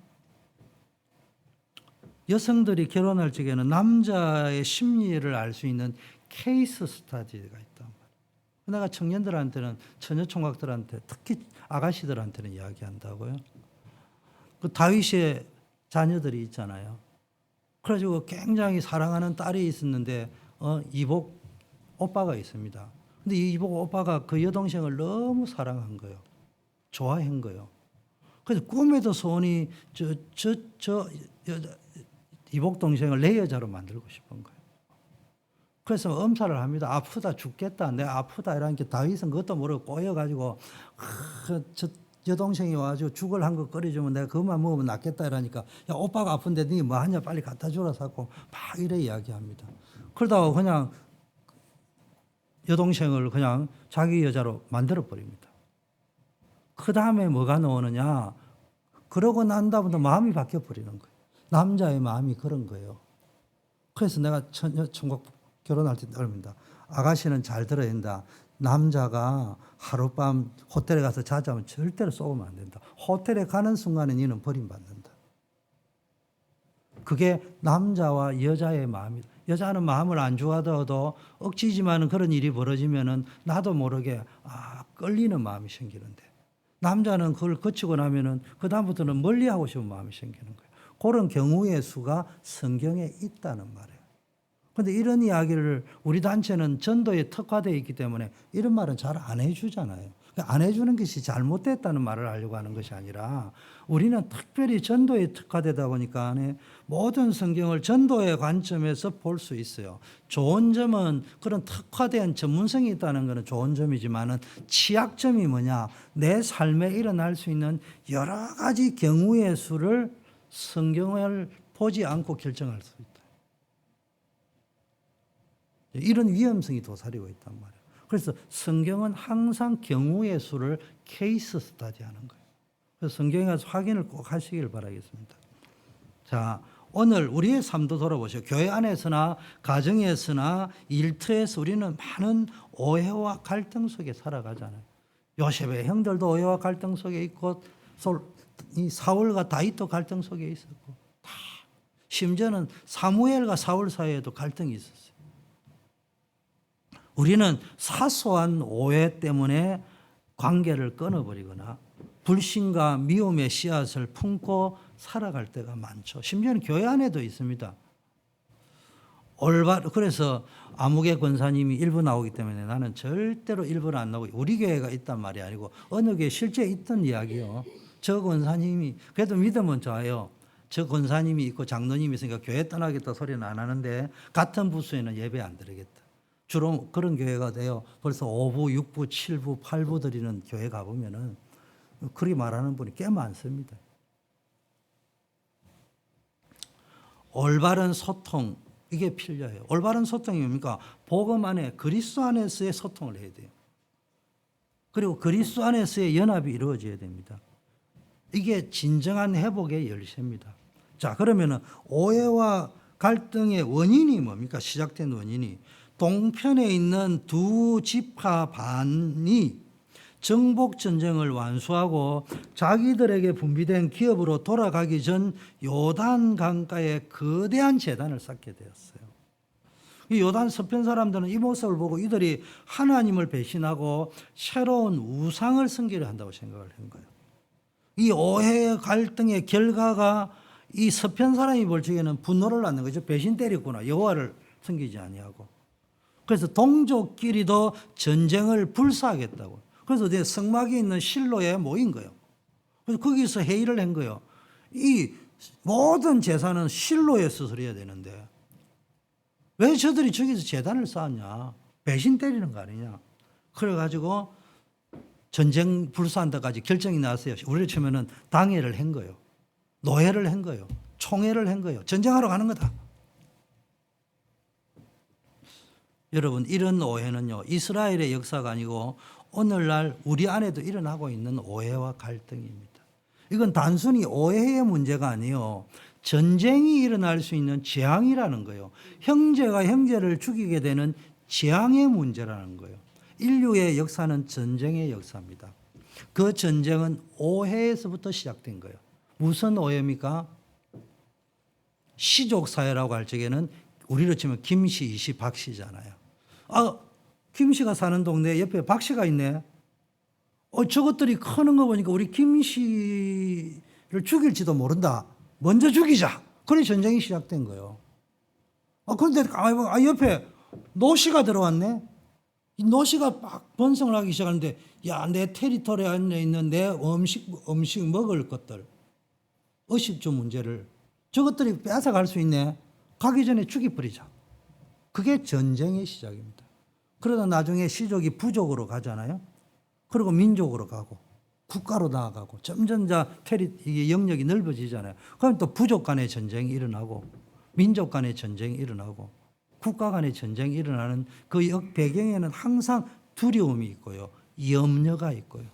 여성들이 결혼할 적에는 남자의 심리를 알 수 있는 케이스 스터디가 있단 말이에요. 내가 청년들한테는, 처녀 총각들한테, 특히 아가씨들한테는 이야기한다고요. 그 다윗의 자녀들이 있잖아요. 그래가지고 굉장히 사랑하는 딸이 있었는데 이복 오빠가 있습니다. 근데 이 이복 오빠가 그 여동생을 너무 사랑한 거예요. 좋아한 거예요. 그래서 꿈에도 소원이 이복 동생을 내 여자로 만들고 싶은 거예요. 그래서 엄살을 합니다. 아프다 죽겠다, 내가 아프다 이러니까 다윗은 그것도 모르고 꼬여가지고 여동생이 와가지고 죽을 한 거 끓여주면 내가 그것만 먹으면 낫겠다 이러니까, 야 오빠가 아픈데 니 뭐 하냐 빨리 갖다 주라 하고 막 이래 이야기합니다. 그러다가 그냥 여동생을 그냥 자기 여자로 만들어 버립니다. 그 다음에 뭐가 나오느냐? 그러고 난 다음부터 마음이 바뀌어 버리는 거예요. 남자의 마음이 그런 거예요. 그래서 내가 총각 결혼할 때 그럽니다. 아가씨는 잘 들어야 된다. 남자가 하룻밤 호텔에 가서 자자면 절대로 쏘면 안 된다. 호텔에 가는 순간에 너는 버림받는다. 그게 남자와 여자의 마음이다. 여자는 마음을 안 좋아하더라도 억지지만 그런 일이 벌어지면은 나도 모르게 끌리는 마음이 생기는데, 남자는 그걸 거치고 나면은 그다음부터는 멀리하고 싶은 마음이 생기는 거예요. 그런 경우의 수가 성경에 있다는 말이에요. 그런데 이런 이야기를 우리 단체는 전도에 특화되어 있기 때문에 이런 말은 잘 안 해주잖아요. 안 해주는 것이 잘못됐다는 말을 하려고 하는 것이 아니라, 우리는 특별히 전도에 특화되다 보니까 모든 성경을 전도의 관점에서 볼 수 있어요. 좋은 점은 그런 특화된 전문성이 있다는 것은 좋은 점이지만은, 취약점이 뭐냐? 내 삶에 일어날 수 있는 여러 가지 경우의 수를 성경을 보지 않고 결정할 수 있다. 이런 위험성이 도사리고 있단 말이에요. 그래서 성경은 항상 경우의 수를 케이스 스터디하는 거예요. 그래서 성경에 가서 확인을 꼭 하시길 바라겠습니다. 자, 오늘 우리의 삶도 돌아보시오. 교회 안에서나 가정에서나 일터에서 우리는 많은 오해와 갈등 속에 살아가잖아요. 요셉의 형들도 오해와 갈등 속에 있고 이 사울과 다윗도 갈등 속에 있었고 다 심지어는 사무엘과 사울 사이에도 갈등이 있었어요. 우리는 사소한 오해 때문에 관계를 끊어버리거나 불신과 미움의 씨앗을 품고 살아갈 때가 많죠. 심지어는 교회 안에도 있습니다. 그래서 아무개 권사님이 일부 나오기 때문에 나는 절대로 일부는 안 나오고 우리 교회가 있단 말이 아니고 어느 교회 실제 있던 이야기요. 저 권사님이 그래도 믿으면 좋아요. 저 권사님이 있고 장로님이 있으니까 교회 떠나겠다 소리는 안 하는데 같은 부수에는 예배 안 드리겠다. 주로 그런 교회가 돼요. 벌써 5부, 6부, 7부, 8부 드리는 교회 가보면은 그리 말하는 분이 꽤 많습니다. 올바른 소통, 이게 필요해요. 올바른 소통이 뭡니까? 복음 안에 그리스도 안에서의 소통을 해야 돼요. 그리고 그리스도 안에서의 연합이 이루어져야 됩니다. 이게 진정한 회복의 열쇠입니다. 자, 그러면은 오해와 갈등의 원인이 뭡니까? 시작된 원인이 동편에 있는 두 지파 반이 정복 전쟁을 완수하고 자기들에게 분비된 기업으로 돌아가기 전 요단 강가에 거대한 재단을 쌓게 되었어요. 이 요단 서편 사람들은 이 모습을 보고 이들이 하나님을 배신하고 새로운 우상을 섬기려 한다고 생각을 한 거예요. 이 오해 갈등의 결과가 이 서편 사람이 볼 적에는 분노를 낳는 거죠. 배신 때렸구나. 여호와를 섬기지 아니하고. 그래서 동족끼리도 전쟁을 불사하겠다고. 그래서 내 성막에 있는 실로에 모인 거예요. 그래서 거기서 회의를 한 거예요. 이 모든 제사는 실로에서 드려야 되는데 왜 저들이 저기서 제단을 쌓았냐. 배신 때리는 거 아니냐. 그래가지고 전쟁 불사한다까지 결정이 났어요. 우리를 치면은 당회를 한 거예요. 노회를 한 거예요. 총회를 한 거예요. 전쟁하러 가는 거다. 여러분, 이런 오해는요, 이스라엘의 역사가 아니고 오늘날 우리 안에도 일어나고 있는 오해와 갈등입니다. 이건 단순히 오해의 문제가 아니에요. 전쟁이 일어날 수 있는 재앙이라는 거예요. 형제가 형제를 죽이게 되는 재앙의 문제라는 거예요. 인류의 역사는 전쟁의 역사입니다. 그 전쟁은 오해에서부터 시작된 거예요. 무슨 오해입니까? 시족사회라고 할 적에는 우리로 치면 김씨, 이씨, 박씨잖아요. 아, 김씨가 사는 동네에 옆에 박씨가 있네. 저것들이 크는 거 보니까 우리 김씨를 죽일지도 모른다. 먼저 죽이자. 그래 전쟁이 시작된 거예요. 그런데 옆에 노씨가 들어왔네. 이 노씨가 막 번성을 하기 시작하는데, 야, 내 테리토리에 안에 있는 내 음식 먹을 것들, 의식주 문제를 저것들이 뺏어갈 수 있네. 가기 전에 죽여버리자. 그게 전쟁의 시작입니다. 그러다 나중에 시족이 부족으로 가잖아요. 그리고 민족으로 가고 국가로 나아가고 점점 이게 영역이 넓어지잖아요. 그럼 또 부족 간의 전쟁이 일어나고 민족 간의 전쟁이 일어나고 국가 간의 전쟁이 일어나는 그 배경에는 항상 두려움이 있고요. 염려가 있고요.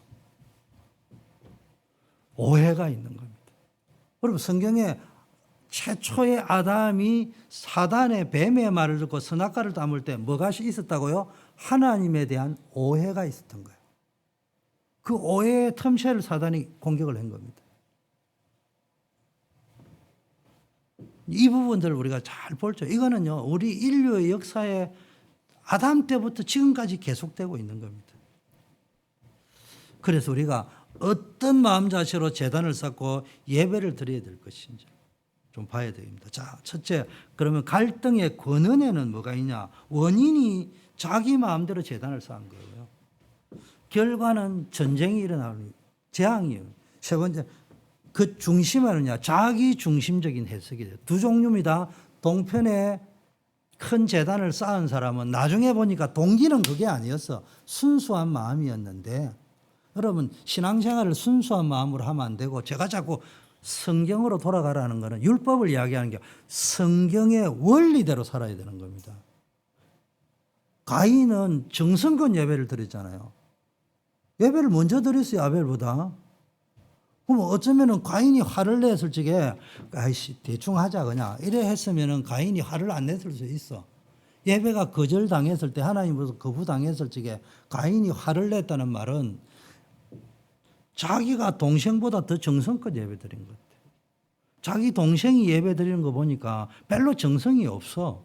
오해가 있는 겁니다. 여러분, 성경에 최초의 아담이 사단의 뱀의 말을 듣고 선악과를 담을 때 뭐가 있었다고요? 하나님에 대한 오해가 있었던 거예요. 그 오해의 틈새를 사단이 공격을 한 겁니다. 이 부분들을 우리가 잘 볼죠. 이거는요, 우리 인류의 역사에 아담 때부터 지금까지 계속되고 있는 겁니다. 그래서 우리가 어떤 마음 자세로 제단을 쌓고 예배를 드려야 될 것인지 좀 봐야 됩니다. 자, 첫째, 그러면 갈등의 근원에는 뭐가 있냐? 원인이 자기 마음대로 제단을 쌓은 거예요. 결과는 전쟁이 일어나는 재앙이에요. 세 번째, 그 중심에는요, 자기 중심적인 해석이 돼요. 두 종류입니다. 동편에 큰 제단을 쌓은 사람은 나중에 보니까 동기는 그게 아니었어. 순수한 마음이었는데, 여러분, 신앙생활을 순수한 마음으로 하면 안 되고, 제가 자꾸 성경으로 돌아가라는 것은 율법을 이야기하는 게 성경의 원리대로 살아야 되는 겁니다. 가인은 정성껏 예배를 드렸잖아요. 예배를 먼저 드렸어요, 아벨보다. 그럼 어쩌면은 가인이 화를 냈을 적에 아이씨 대충 하자 그냥 이래 했으면은 가인이 화를 안 냈을 수 있어. 예배가 거절당했을 때 하나님으로서 거부당했을 적에 가인이 화를 냈다는 말은 자기가 동생보다 더 정성껏 예배 드린 것 같아요. 자기 동생이 예배 드리는 거 보니까 별로 정성이 없어.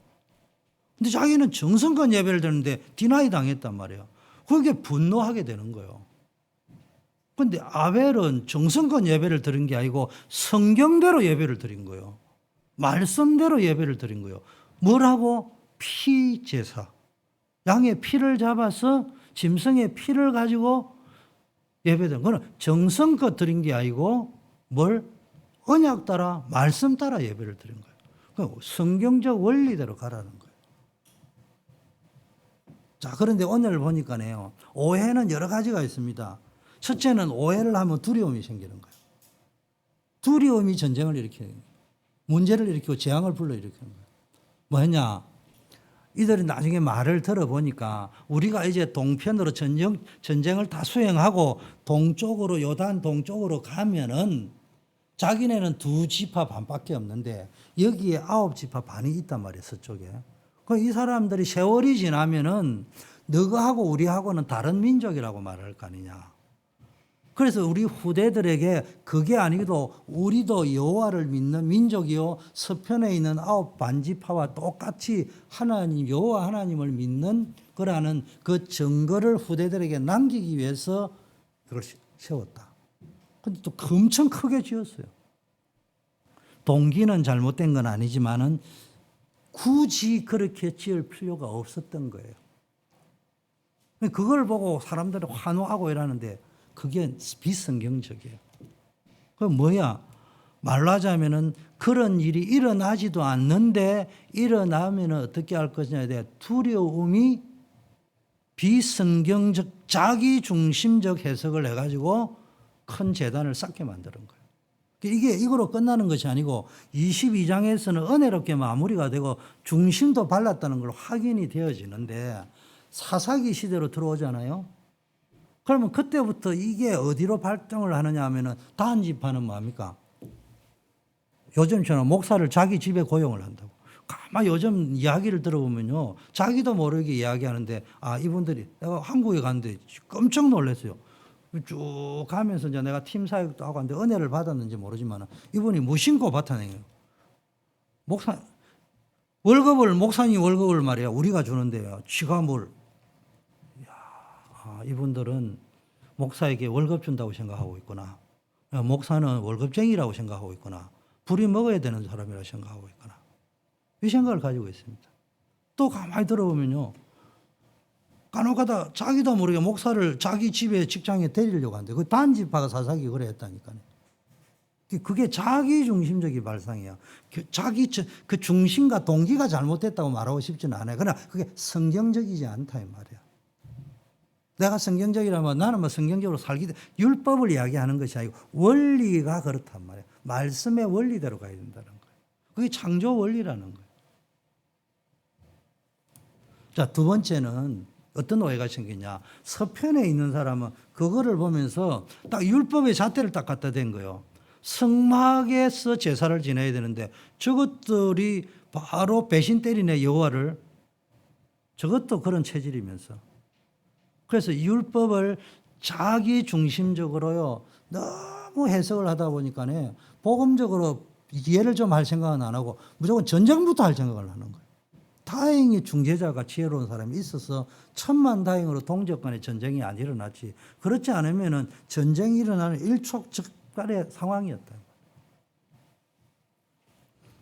근데 자기는 정성껏 예배를 드리는데 디나이 당했단 말이에요. 그게 분노하게 되는 거예요. 근데 아벨은 정성껏 예배를 드린 게 아니고 성경대로 예배를 드린 거예요. 말씀대로 예배를 드린 거예요. 뭐라고? 피 제사. 양의 피를 잡아서 짐승의 피를 가지고 예배드린 거는 정성껏 드린 게 아니고 뭘? 언약 따라 말씀 따라 예배를 드린 거예요. 그러니까 성경적 원리대로 가라는 거예요. 자, 그런데 오늘 보니까요, 오해는 여러 가지가 있습니다. 첫째는 오해를 하면 두려움이 생기는 거예요. 두려움이 전쟁을 일으키는 거예요. 문제를 일으키고 재앙을 불러일으키는 거예요. 뭐냐? 이들이 나중에 말을 들어보니까 우리가 이제 동편으로 전쟁을 다 수행하고 동쪽으로 요단 동쪽으로 가면은 자기네는 2지파 반밖에 없는데 여기에 9지파 반이 있단 말이에요, 서쪽에. 그럼 이 사람들이 세월이 지나면은 너희하고 우리하고는 다른 민족이라고 말할 거 아니냐. 그래서 우리 후대들에게 그게 아니고도 우리도 여호와를 믿는 민족이요 서편에 있는 9 반지파와 똑같이 하나님 여호와 하나님을 믿는 거라는 그 증거를 후대들에게 남기기 위해서 그걸 세웠다. 근데 또 엄청 크게 지었어요. 동기는 잘못된 건 아니지만은 굳이 그렇게 지을 필요가 없었던 거예요. 그걸 보고 사람들이 환호하고 이러는데 그게 비성경적이에요. 그 뭐야? 말로 하자면은 그런 일이 일어나지도 않는데 일어나면 어떻게 할 것이냐에 대해 두려움이 비성경적 자기 중심적 해석을 해가지고 큰 재단을 쌓게 만드는 거예요. 이게 이거로 끝나는 것이 아니고 22장에서는 은혜롭게 마무리가 되고 중심도 발랐다는 걸 확인이 되어지는데 사사기 시대로 들어오잖아요. 그러면 그때부터 이게 어디로 발동을 하느냐 하면은 단지파는 뭡니까? 요즘처럼 목사를 자기 집에 고용을 한다고. 가만 요즘 이야기를 들어보면요. 자기도 모르게 이야기하는데 아, 이분들이 내가 한국에 갔는데 깜짝 놀랐어요. 쭉 가면서 이제 내가 팀 사역도 하고 하는데 은혜를 받았는지 모르지만 이분이 무심코 바탕이에요. 목사님 월급을 말이야 우리가 주는데요. 지가 뭘? 이분들은 목사에게 월급 준다고 생각하고 있구나. 목사는 월급쟁이라고 생각하고 있구나. 불이 먹어야 되는 사람이라고 생각하고 있구나. 이 생각을 가지고 있습니다. 또 가만히 들어보면요. 간혹가다 자기도 모르게 목사를 자기 집에 직장에 데리려고 하는데 그 단지파가 사사기 그래 했다니까요. 그게 자기 중심적인 발상이야. 자기 그 중심과 동기가 잘못됐다고 말하고 싶지는 않아요. 그러나 그게 성경적이지 않다 이 말이야. 내가 성경적이라면 나는 뭐 성경적으로 율법을 이야기하는 것이 아니고 원리가 그렇단 말이야. 말씀의 원리대로 가야 된다는 거예요. 그게 창조 원리라는 거예요. 자, 두 번째는 어떤 오해가 생기냐. 서편에 있는 사람은 그거를 보면서 딱 율법의 잣대를 딱 갖다 댄 거예요. 성막에서 제사를 지내야 되는데 저것들이 바로 배신 때리네 여호와를. 저것도 그런 체질이면서. 그래서 율법을 자기 중심적으로요 너무 해석을 하다 보니까네 복음적으로 이해를 좀 할 생각은 안 하고 무조건 전쟁부터 할 생각을 하는 거예요. 다행히 중재자가 지혜로운 사람이 있어서 천만다행으로 동족 간의 전쟁이 안 일어났지. 그렇지 않으면은 전쟁이 일어나는 일촉즉발의 상황이었다.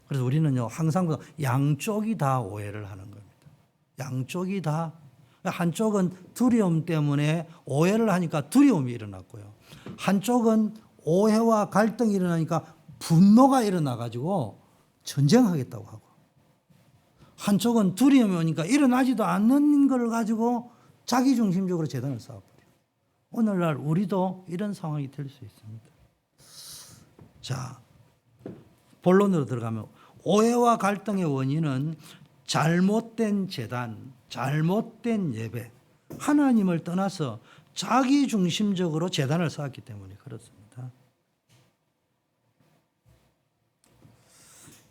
그래서 우리는요 항상 양쪽이 다 오해를 하는 겁니다. 양쪽이 다. 한쪽은 두려움 때문에 오해를 하니까 두려움이 일어났고요. 한쪽은 오해와 갈등이 일어나니까 분노가 일어나가지고 전쟁하겠다고 하고. 한쪽은 두려움이 오니까 일어나지도 않는 걸 가지고 자기중심적으로 재단을 쌓아버려요. 오늘날 우리도 이런 상황이 될 수 있습니다. 자, 본론으로 들어가면 오해와 갈등의 원인은 잘못된 제단, 잘못된 예배, 하나님을 떠나서 자기 중심적으로 제단을 쌓았기 때문에 그렇습니다.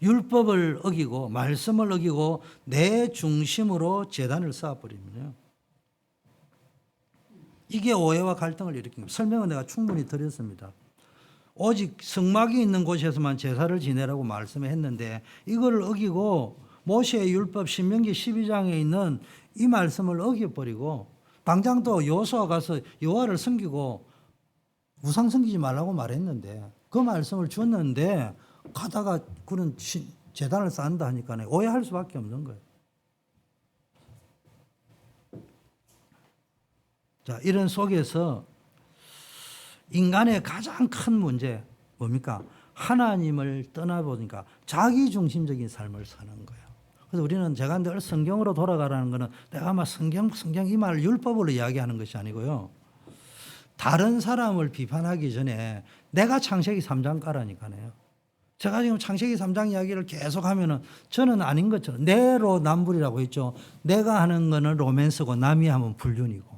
율법을 어기고 말씀을 어기고 내 중심으로 제단을 쌓아버리면요, 이게 오해와 갈등을 일으킵니다. 설명은 내가 충분히 드렸습니다. 오직 성막이 있는 곳에서만 제사를 지내라고 말씀했는데 이걸 어기고 모세의 율법 신명기 12장에 있는 이 말씀을 어겨버리고 당장 또 여호수아 가서 여호와를 섬기고 우상 섬기지 말라고 말했는데 그 말씀을 줬는데 가다가 그런 제단을 쌓는다 하니까 오해할 수밖에 없는 거예요. 자, 이런 속에서 인간의 가장 큰 문제 뭡니까? 하나님을 떠나보니까 자기중심적인 삶을 사는 거예요. 그래서 우리는 제가 늘 성경으로 돌아가라는 것은 내가 아마 성경 이 말을 율법으로 이야기하는 것이 아니고요. 다른 사람을 비판하기 전에 내가 창세기 3장 까라니까요. 제가 지금 창세기 3장 이야기를 계속 하면은 저는 아닌 것처럼 내로남불이라고 했죠. 내가 하는 거는 로맨스고 남이 하면 불륜이고.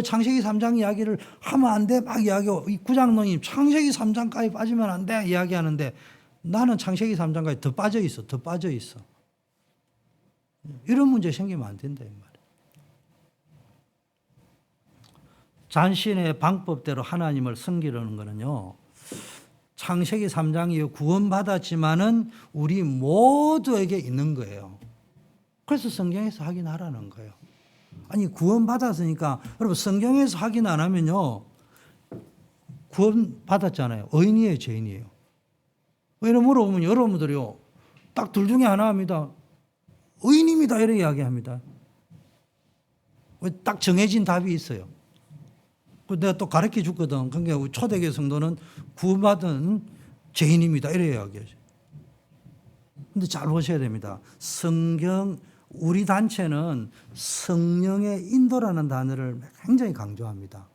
창세기 3장 이야기를 하면 안 돼 막 이야기하고 이 구장로님 창세기 3장까지 빠지면 안 돼 이야기하는데 나는 창세기 3장까지 더 빠져 있어. 이런 문제 생기면 안 된다 이 말이에요. 자신의 방법대로 하나님을 섬기려는 거는요, 창세기 3장이 구원받았지만은 우리 모두에게 있는 거예요. 그래서 성경에서 확인하라는 거예요. 아니 구원받았으니까 여러분 성경에서 확인 안 하면요 구원받았잖아요. 의인이에요 죄인이에요? 왜 이런 물어보면 여러분들이요 딱 둘 중에 하나 합니다. 의인입니다 이렇게 이야기합니다. 딱 정해진 답이 있어요. 내가 또 가르쳐 줬거든. 그러니까 초대교회 성도는 구원받은 죄인입니다 이렇게 이야기하죠. 근데 잘 보셔야 됩니다. 성경 우리 단체는 성령의 인도라는 단어를 굉장히 강조합니다.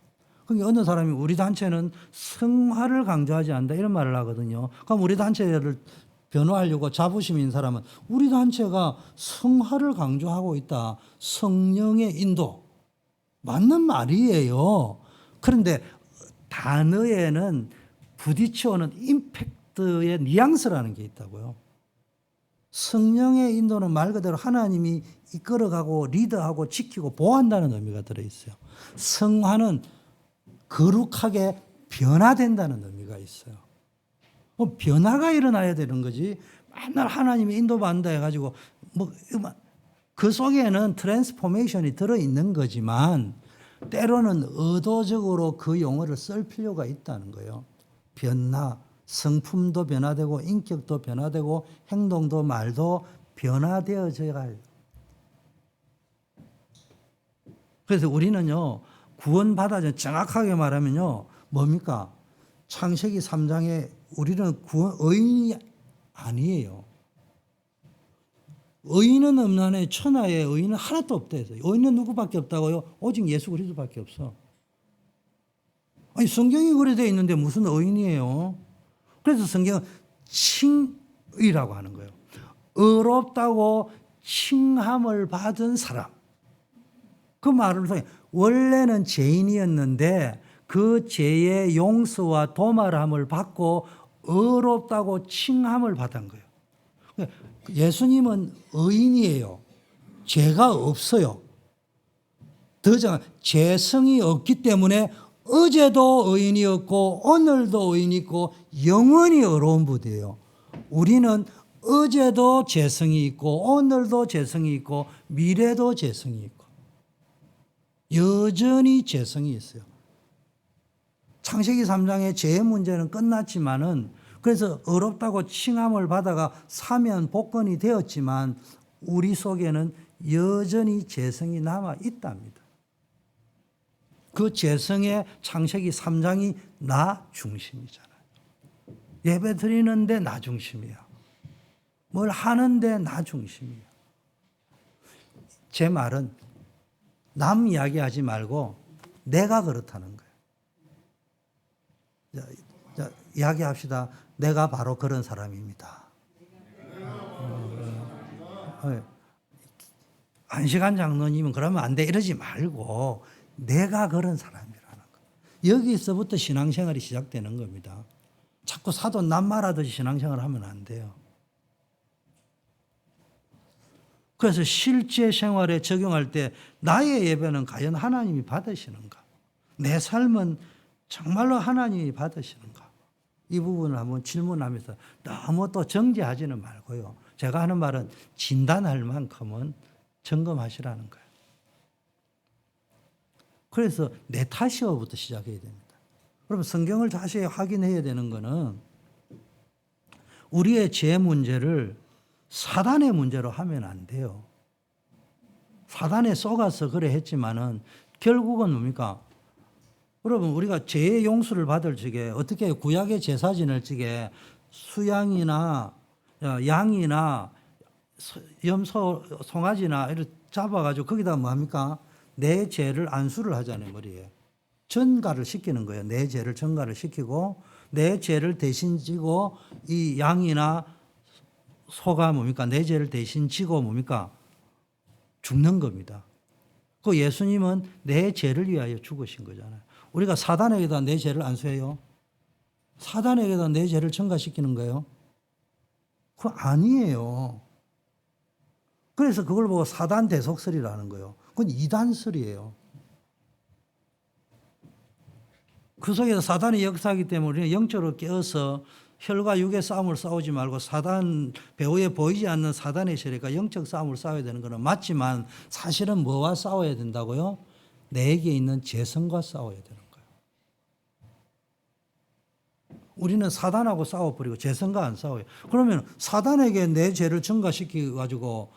그러니까 어느 사람이 우리 단체는 성화를 강조하지 않는다 이런 말을 하거든요. 그럼 우리 단체를 변호하려고 자부심 있는 사람은 우리 단체가 성화를 강조하고 있다. 성령의 인도. 맞는 말이에요. 그런데 단어에는 부딪혀오는 임팩트의 뉘앙스라는 게 있다고요. 성령의 인도는 말 그대로 하나님이 이끌어가고 리더하고 지키고 보호한다는 의미가 들어있어요. 성화는 거룩하게 변화된다는 의미가 있어요. 변화가 일어나야 되는 거지. 맨날 하나님이 인도받는다 해가지고 그 속에는 트랜스포메이션이 들어있는 거지만 때로는 의도적으로 그 용어를 쓸 필요가 있다는 거예요. 변화. 성품도 변화되고 인격도 변화되고 행동도 말도 변화되어져야 해요. 그래서 우리는요 구원받아서 정확하게 말하면요 뭡니까? 창세기 3장에 우리는 의인이 아니에요. 의인은 없나네 천하에 의인은 하나도 없다 해서 의인은 누구밖에 없다고요? 오직 예수 그리스도밖에 없어. 아니 성경이 그래 되어 있는데 무슨 의인이에요? 그래서 성경은 칭의라고 하는 거예요. 의롭다고 칭함을 받은 사람. 그 말을 통해 원래는 죄인이었는데 그 죄의 용서와 도말함을 받고 의롭다고 칭함을 받은 거예요. 예수님은 의인이에요. 죄가 없어요. 더 정확 죄성이 없기 때문에 어제도 의인이었고 오늘도 의인이 있고 영원히 의로운 분이에요. 우리는 어제도 죄성이 있고 오늘도 죄성이 있고 미래도 죄성이 있고 여전히 죄성이 있어요. 창세기 3장의 죄의 문제는 끝났지만은 그래서 의롭다고 칭함을 받아가 사면 복권이 되었지만 우리 속에는 여전히 죄성이 남아 있답니다. 그 죄성의 창세기 3장이 나 중심이잖아요. 예배 드리는데 나 중심이야. 뭘 하는데 나 중심이야. 제 말은 남 이야기하지 말고 내가 그렇다는 거예요. 자, 이야기합시다. 내가 바로 그런 사람입니다. 안시간 장로님은 그러면 안 돼 이러지 말고 내가 그런 사람이라는 거. 여기서부터 신앙생활이 시작되는 겁니다. 자꾸 사도 남 말하듯이 신앙생활을 하면 안 돼요. 그래서 실제 생활에 적용할 때 나의 예배는 과연 하나님이 받으시는가? 내 삶은 정말로 하나님이 받으시는가? 이 부분을 한번 질문하면서 너무 또 정죄하지는 말고요. 제가 하는 말은 진단할 만큼은 점검하시라는 거예요. 그래서 내 탓이어부터 시작해야 됩니다. 그럼 성경을 다시 확인해야 되는 거는 우리의 죄 문제를 사단의 문제로 하면 안 돼요. 사단에 속아서 그래 했지만은 결국은 뭡니까? 여러분 우리가 죄의 용서를 받을 적에 어떻게 구약의 제사진을 적에 수양이나 양이나 염소 송아지나 이렇게 잡아가지고 거기다 뭐합니까? 내 죄를 안수를 하잖아요. 머리에 전가를 시키는 거예요. 내 죄를 전가를 시키고 내 죄를 대신 지고 이 양이나 소가 뭡니까? 내 죄를 대신 지고 뭡니까? 죽는 겁니다. 그 예수님은 내 죄를 위하여 죽으신 거잖아요. 우리가 사단에게다 내 죄를 안수해요? 사단에게다 내 죄를 전가시키는 거예요? 그거 아니에요. 그래서 그걸 보고 사단 대속설이라는 거예요. 그건 이단설이에요. 그 속에서 사단이 역사하기 때문에 우리는 영적으로 깨어서 혈과 육의 싸움을 싸우지 말고 사단 배후에 보이지 않는 사단의 세력과 영적 싸움을 싸워야 되는 것은 맞지만 사실은 뭐와 싸워야 된다고요? 내게 있는 죄성과 싸워야 되는 거예요. 우리는 사단하고 싸워버리고 죄성과 안 싸워요. 그러면 사단에게 내 죄를 전가시켜가지고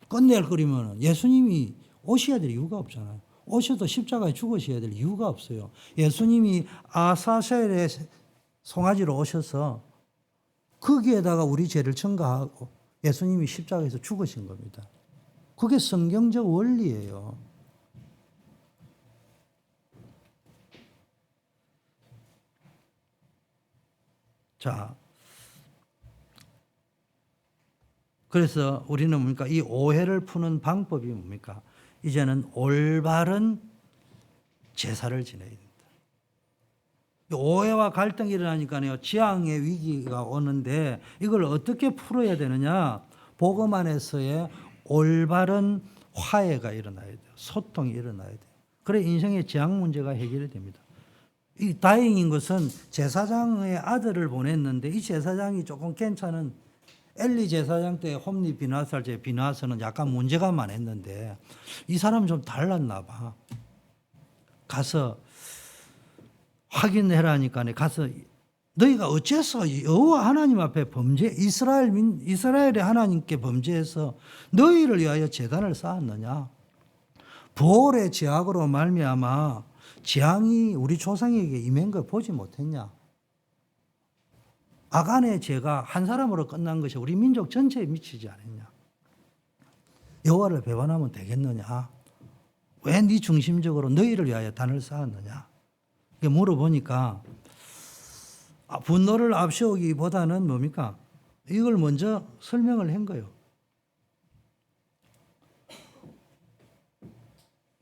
끝낼 거리면 예수님이 오셔야 될 이유가 없잖아요. 오셔도 십자가에 죽으셔야 될 이유가 없어요. 예수님이 아사셀의 송아지로 오셔서 거기에다가 우리 죄를 전가하고 예수님이 십자가에서 죽으신 겁니다. 그게 성경적 원리예요. 자, 그래서 우리는 뭡니까? 이 오해를 푸는 방법이 뭡니까? 이제는 올바른 제사를 지내야 됩니다. 오해와 갈등이 일어나니까요, 지향의 위기가 오는데 이걸 어떻게 풀어야 되느냐? 복음 안에서의 올바른 화해가 일어나야 돼요. 소통이 일어나야 돼요. 그래 인생의 재앙 문제가 해결이 됩니다. 이 다행인 것은 제사장의 아들을 보냈는데 이 제사장이 조금 괜찮은 엘리 제사장 때 홈리 비나살 제 비나서는 약간 문제가 많았는데 이 사람은 좀 달랐나 봐. 가서 확인해라니까 가서 너희가 어째서 여호와 하나님 앞에 이스라엘의 하나님께 범죄해서 너희를 위하여 제단을 쌓았느냐? 부올의 죄악으로 말미암아 재앙이 우리 조상에게 임한 걸 보지 못했냐? 아간의 죄가 한 사람으로 끝난 것이 우리 민족 전체에 미치지 않았냐? 여호와를 배반하면 되겠느냐? 왜 네 중심적으로 너희를 위하여 단을 쌓았느냐? 물어보니까 분노를 앞세우기보다는 뭡니까? 이걸 먼저 설명을 한 거예요.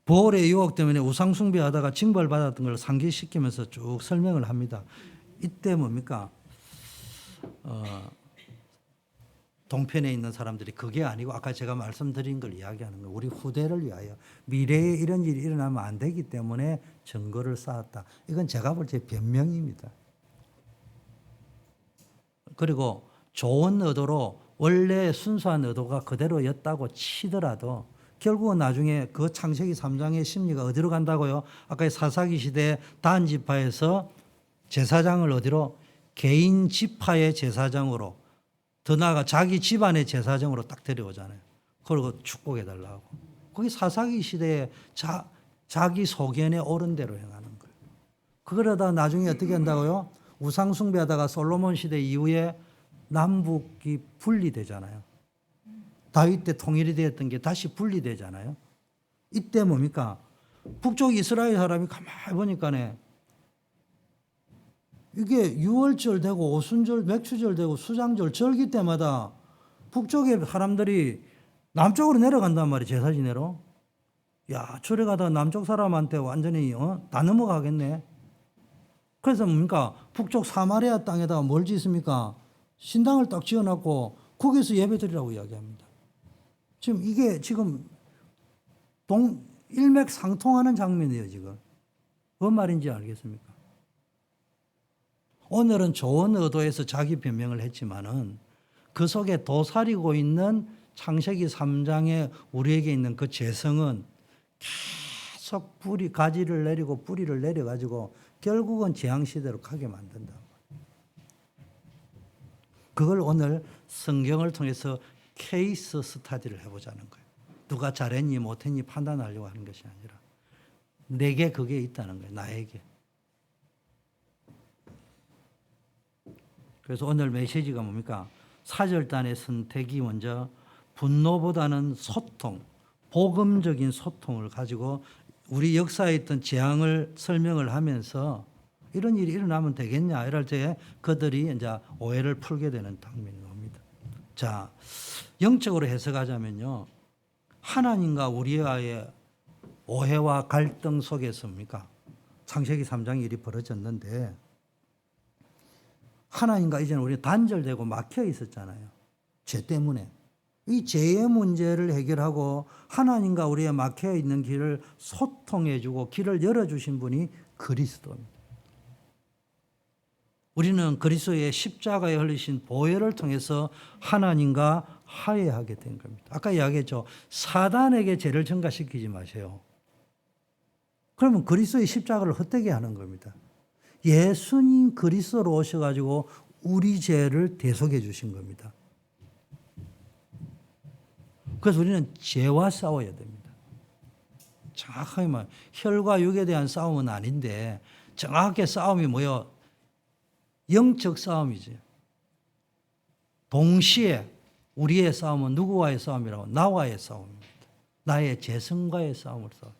보홀의 유혹 때문에 우상 숭배하다가 징벌받았던 걸 상기시키면서 쭉 설명을 합니다. 이때 뭡니까? 동편에 있는 사람들이 그게 아니고 아까 제가 말씀드린 걸 이야기하는 거예요. 우리 후대를 위하여 미래에 이런 일이 일어나면 안 되기 때문에 증거를 쌓았다. 이건 제가 볼 때 변명입니다. 그리고 좋은 의도로 원래 순수한 의도가 그대로였다고 치더라도 결국은 나중에 그 창세기 3장의 심리가 어디로 간다고요? 아까 사사기 시대 단 지파에서 제사장을 어디로? 개인 지파의 제사장으로 더 나아가 자기 집안의 제사장으로 딱 데려오잖아요. 그리고 축복해달라고. 거기 사사기 시대에 자기 소견에 옳은 대로 행하는 거예요. 그러다 나중에 어떻게 한다고요? 우상 숭배하다가 솔로몬 시대 이후에 남북이 분리되잖아요. 다윗 때 통일이 되었던 게 다시 분리되잖아요. 이때 뭡니까? 북쪽 이스라엘 사람이 가만히 보니까네 이게 유월절 되고 오순절, 맥추절 되고 수장절 절기 때마다 북쪽의 사람들이 남쪽으로 내려간단 말이에요. 제사 지내러. 야, 저래 가다 남쪽 사람한테 완전히 다 넘어가겠네. 그래서 뭡니까? 북쪽 사마리아 땅에다가 뭘 짓습니까? 신당을 딱 지어놨고 거기서 예배드리라고 이야기합니다. 지금 이게 지금 일맥상통하는 장면이에요. 지금 뭔 말인지 알겠습니까? 오늘은 좋은 의도에서 자기 변명을 했지만은 그 속에 도사리고 있는 창세기 3장에 우리에게 있는 그 재성은 계속 가지를 내리고 뿌리를 내려가지고 결국은 재앙시대로 가게 만든다. 그걸 오늘 성경을 통해서 케이스 스타디를 해보자는 거예요. 누가 잘했니 못했니 판단하려고 하는 것이 아니라 내게 그게 있다는 거예요. 나에게. 그래서 오늘 메시지가 뭡니까? 사절단의 선택이 먼저 분노보다는 소통, 복음적인 소통을 가지고 우리 역사에 있던 재앙을 설명을 하면서 이런 일이 일어나면 되겠냐 이럴 때 그들이 이제 오해를 풀게 되는 장면이 옵니다. 자, 영적으로 해석하자면요, 하나님과 우리와의 오해와 갈등 속에서입니까? 창세기 3장 일이 벌어졌는데 하나님과 이제는 우리 단절되고 막혀 있었잖아요. 죄 때문에. 이 죄의 문제를 해결하고 하나님과 우리의 막혀 있는 길을 소통해주고 길을 열어주신 분이 그리스도입니다. 우리는 그리스도의 십자가에 흘리신 보혈을 통해서 하나님과 화해하게 된 겁니다. 아까 이야기했죠. 사단에게 죄를 전가시키지 마세요. 그러면 그리스도의 십자가를 헛되게 하는 겁니다. 예수님 그리스도로 오셔가지고 우리 죄를 대속해 주신 겁니다. 그래서 우리는 죄와 싸워야 됩니다. 정확하게 말하면 혈과 육에 대한 싸움은 아닌데 정확하게 싸움이 뭐예요? 영적 싸움이지. 동시에 우리의 싸움은 누구와의 싸움이라고? 나와의 싸움입니다. 나의 재성과의 싸움을 싸워.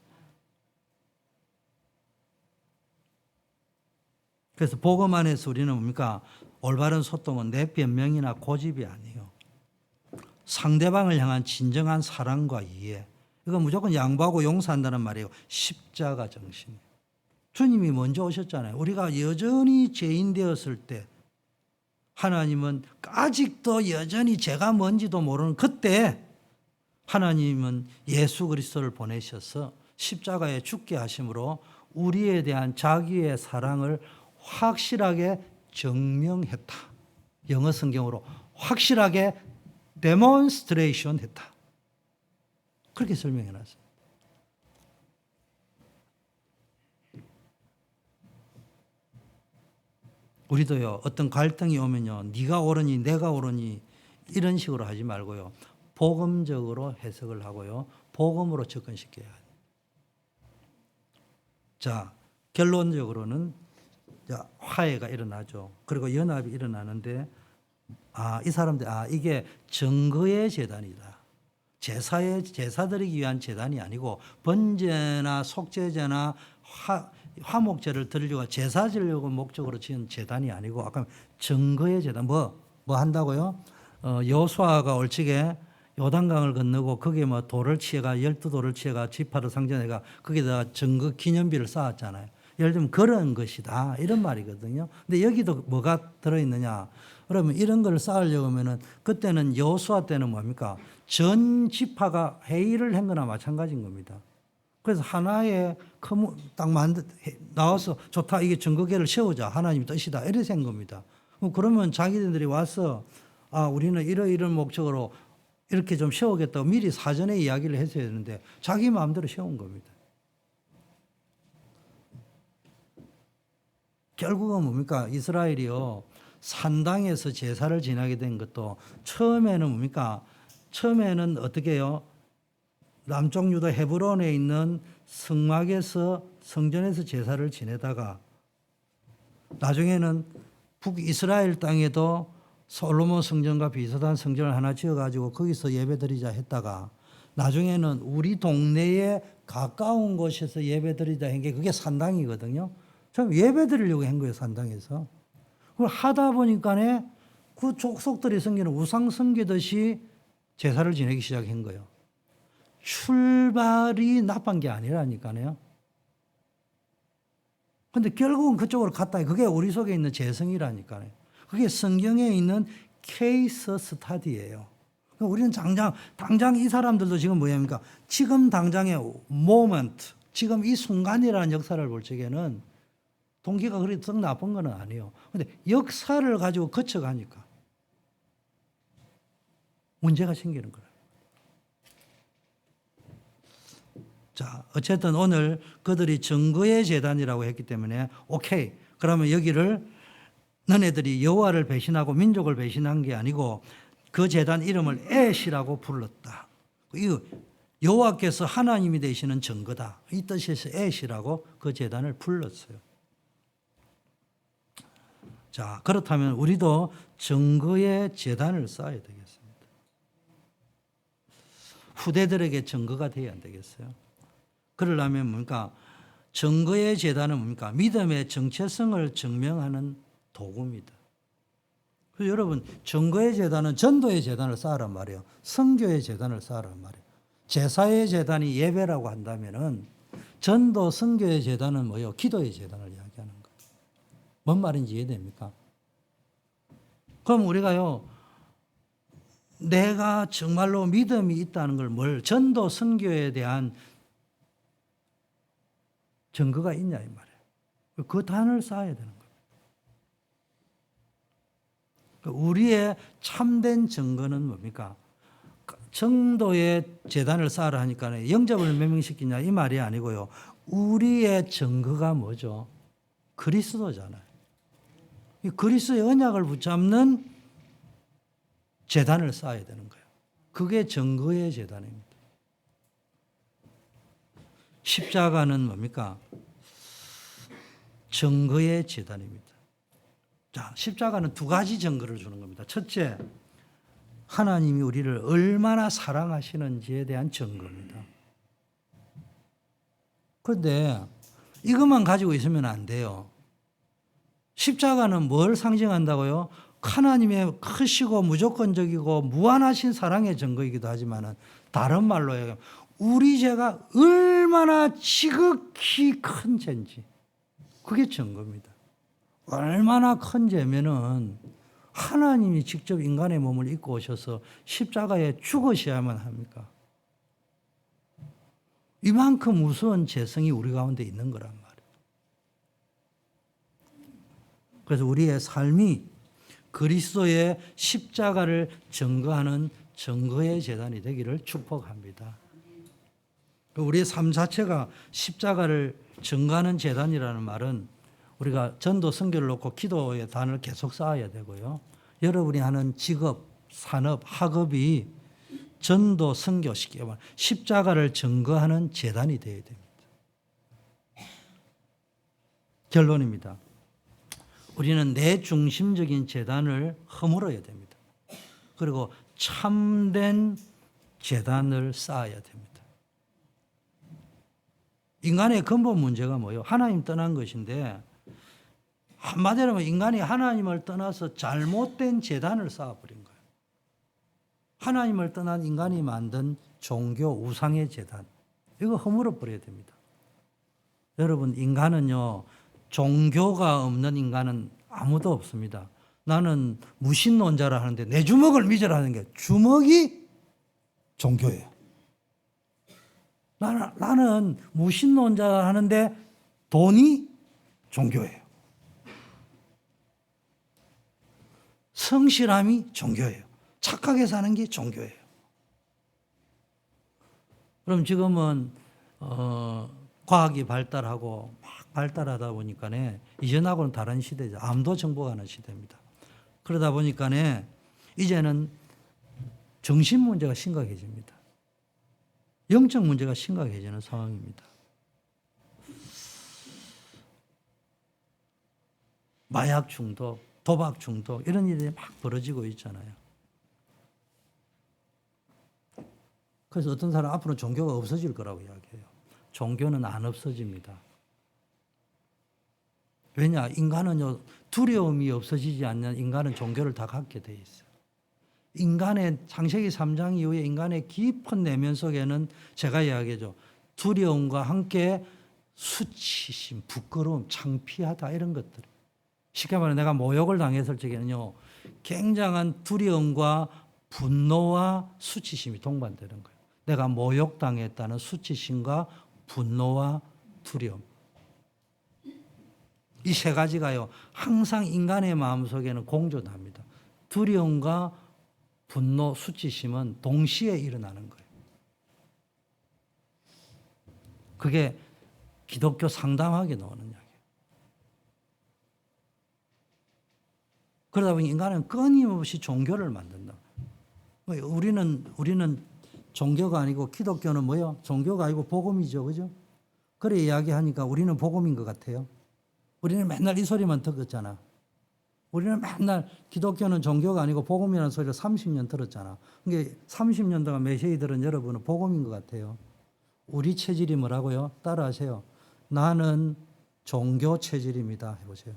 그래서 복음 안에서 우리는 뭡니까? 올바른 소통은 내 변명이나 고집이 아니에요. 상대방을 향한 진정한 사랑과 이해. 이건 무조건 양보하고 용서한다는 말이에요. 십자가 정신이에요. 주님이 먼저 오셨잖아요. 우리가 여전히 죄인 되었을 때 하나님은 아직도 여전히 죄가 뭔지도 모르는 그때 하나님은 예수 그리스도를 보내셔서 십자가에 죽게 하심으로 우리에 대한 자기의 사랑을 확실하게 증명했다. 영어 성경으로 확실하게 데몬스트레이션 했다. 그렇게 설명해 놨어요. 우리도요, 어떤 갈등이 오면요, 네가 옳으니 내가 옳으니 이런 식으로 하지 말고요, 복음적으로 해석을 하고요, 복음으로 접근시켜야 해요. 자, 결론적으로는 화해가 일어나죠. 그리고 연합이 일어나는데 이 사람들 이게 증거의 제단이다. 제사드리기 위한 제단이 아니고 번제나 속죄제나 화목제를 드리려고 제사 지려고 목적으로 지은 제단이 아니고 아까 증거의 제단 뭐 한다고요? 여호수아가 올직에 요단강을 건너고 거기에 뭐 돌을 치해가 12돌을 치해가 지파를 상전해가 거기다가 증거 기념비를 쌓았잖아요. 예를 들면 그런 것이다 이런 말이거든요. 근데 여기도 뭐가 들어있느냐? 그러면 이런 걸 쌓으려고 하면은 그때는 여호수아 때는 뭡니까? 전 지파가 회의를 한 거나 마찬가지인 겁니다. 그래서 하나의 딱 나와서 좋다 이게 증거계를 세우자 하나님 뜻이다 이래서 한 겁니다. 그러면 자기들이 와서 우리는 이런 목적으로 이렇게 좀 세우겠다고 미리 사전에 이야기를 했어야 되는데 자기 마음대로 세운 겁니다. 결국은 뭡니까? 이스라엘이요, 산당에서 제사를 지내게 된 것도 처음에는 뭡니까? 처음에는 어떻게 해요? 남쪽 유다 헤브론에 있는 성막에서 성전에서 제사를 지내다가 나중에는 북이스라엘 땅에도 솔로몬 성전과 비슷한 성전을 하나 지어가지고 거기서 예배드리자 했다가 나중에는 우리 동네에 가까운 곳에서 예배드리자 한 게 그게 산당이거든요. 참 예배드리려고 한 거예요, 산당에서. 그걸 하다 보니까 그 족속들이 섬기는 우상 섬기듯이 제사를 지내기 시작한 거예요. 출발이 나쁜 게 아니라니까요. 근데 결국은 그쪽으로 갔다. 그게 우리 속에 있는 재성이라니까요. 그게 성경에 있는 케이스 스타디예요. 우리는 당장 이 사람들도 지금 뭐입니까? 지금 당장의 모먼트, 지금 이 순간이라는 역사를 볼 적에는 동기가 그리 썩 나쁜 건 아니에요. 근데 역사를 가지고 거쳐가니까 문제가 생기는 거예요. 자, 어쨌든 오늘 그들이 증거의 제단이라고 했기 때문에 오케이. 그러면 여기를 너네들이 여호와를 배신하고 민족을 배신한 게 아니고 그 제단 이름을 에시라고 불렀다. 이 여호와께서 하나님이 되시는 증거다. 이 뜻에서 에시라고 그 제단을 불렀어요. 자, 그렇다면 우리도 증거의 제단을 쌓아야 되겠습니다. 후대들에게 증거가 되어야 안 되겠어요? 그러려면 뭡니까? 증거의 제단은 뭡니까? 믿음의 정체성을 증명하는 도구입니다. 그래서 여러분, 증거의 제단은 전도의 제단을 쌓으란 말이에요. 선교의 제단을 쌓으란 말이에요. 제사의 제단이 예배라고 한다면은 전도 선교의 제단은 뭐예요? 기도의 제단을 이야기하는 거예요. 뭔 말인지 이해됩니까? 그럼 우리가요, 내가 정말로 믿음이 있다는 걸 전도 선교에 대한 증거가 있냐 이 말이에요. 그 단을 쌓아야 되는 거예요. 우리의 참된 증거는 뭡니까? 정도의 제단을 쌓으라 하니까 영접을 명명시키냐 이 말이 아니고요. 우리의 증거가 뭐죠? 그리스도잖아요. 이 그리스도의 언약을 붙잡는 제단을 쌓아야 되는 거예요. 그게 증거의 제단입니다. 십자가는 뭡니까? 증거의 제단입니다. 자, 십자가는 두 가지 증거를 주는 겁니다. 첫째, 하나님이 우리를 얼마나 사랑하시는지에 대한 증거입니다. 그런데 이것만 가지고 있으면 안 돼요. 십자가는 뭘 상징한다고요? 하나님의 크시고 무조건적이고 무한하신 사랑의 증거이기도 하지만 다른 말로 얘기하면 우리 죄가 얼마나 지극히 큰 죄인지 그게 증거입니다. 얼마나 큰 죄면은 하나님이 직접 인간의 몸을 입고 오셔서 십자가에 죽으셔야만 합니까? 이만큼 무서운 죄성이 우리 가운데 있는 거란 말이에요. 그래서 우리의 삶이 그리스도의 십자가를 증거하는 증거의 제단이 되기를 축복합니다. 우리의 삶 자체가 십자가를 증거하는 제단이라는 말은 우리가 전도 선교를 놓고 기도의 단을 계속 쌓아야 되고요. 여러분이 하는 직업, 산업, 학업이 전도 선교시키고 십자가를 증거하는 제단이 되어야 됩니다. 결론입니다. 우리는 내 중심적인 제단을 허물어야 됩니다. 그리고 참된 제단을 쌓아야 됩니다. 인간의 근본 문제가 뭐예요? 하나님 떠난 것인데 한마디로 하면 인간이 하나님을 떠나서 잘못된 제단을 쌓아버린 거예요. 하나님을 떠난 인간이 만든 종교 우상의 제단. 이거 허물어 버려야 됩니다. 여러분, 인간은요, 종교가 없는 인간은 아무도 없습니다. 나는 무신론자라 하는데 내 주먹을 믿으라는 게 주먹이 종교예요. 나는 무신론자 하는데 돈이 종교예요. 성실함이 종교예요. 착하게 사는 게 종교예요. 그럼 지금은 과학이 발달하고 막 발달하다 보니까 이전하고는 다른 시대죠. 암도 정복하는 시대입니다. 그러다 보니까 이제는 정신 문제가 심각해집니다. 영적 문제가 심각해지는 상황입니다. 마약 중독, 도박 중독 이런 일이 막 벌어지고 있잖아요. 그래서 어떤 사람 앞으로 종교가 없어질 거라고 이야기해요. 종교는 안 없어집니다. 왜냐? 인간은요, 두려움이 없어지지 않는 인간은 종교를 다 갖게 돼 있어요. 인간의 창세기 3장 이후에 인간의 깊은 내면 속에는 제가 이야기하죠. 두려움과 함께 수치심, 부끄러움, 창피하다 이런 것들. 쉽게 말해 내가 모욕을 당했을 적에는요. 굉장한 두려움과 분노와 수치심이 동반되는 거예요. 내가 모욕당했다는 수치심과 분노와 두려움. 이 세 가지가요. 항상 인간의 마음속에는 공존합니다. 두려움과 분노, 수치심은 동시에 일어나는 거예요. 그게 기독교 상담학에 나오는 이야기예요. 그러다 보니 인간은 끊임없이 종교를 만든다. 우리는 종교가 아니고 기독교는 뭐요? 종교가 아니고 복음이죠. 그죠? 그래 이야기하니까 우리는 복음인 것 같아요. 우리는 맨날 이 소리만 듣었잖아. 우리는 맨날 기독교는 종교가 아니고 복음이라는 소리를 30년 들었잖아. 그러니까 30년 동안 메시지 들은 여러분은 복음인 것 같아요. 우리 체질이 뭐라고요? 따라하세요. 나는 종교 체질입니다. 해보세요.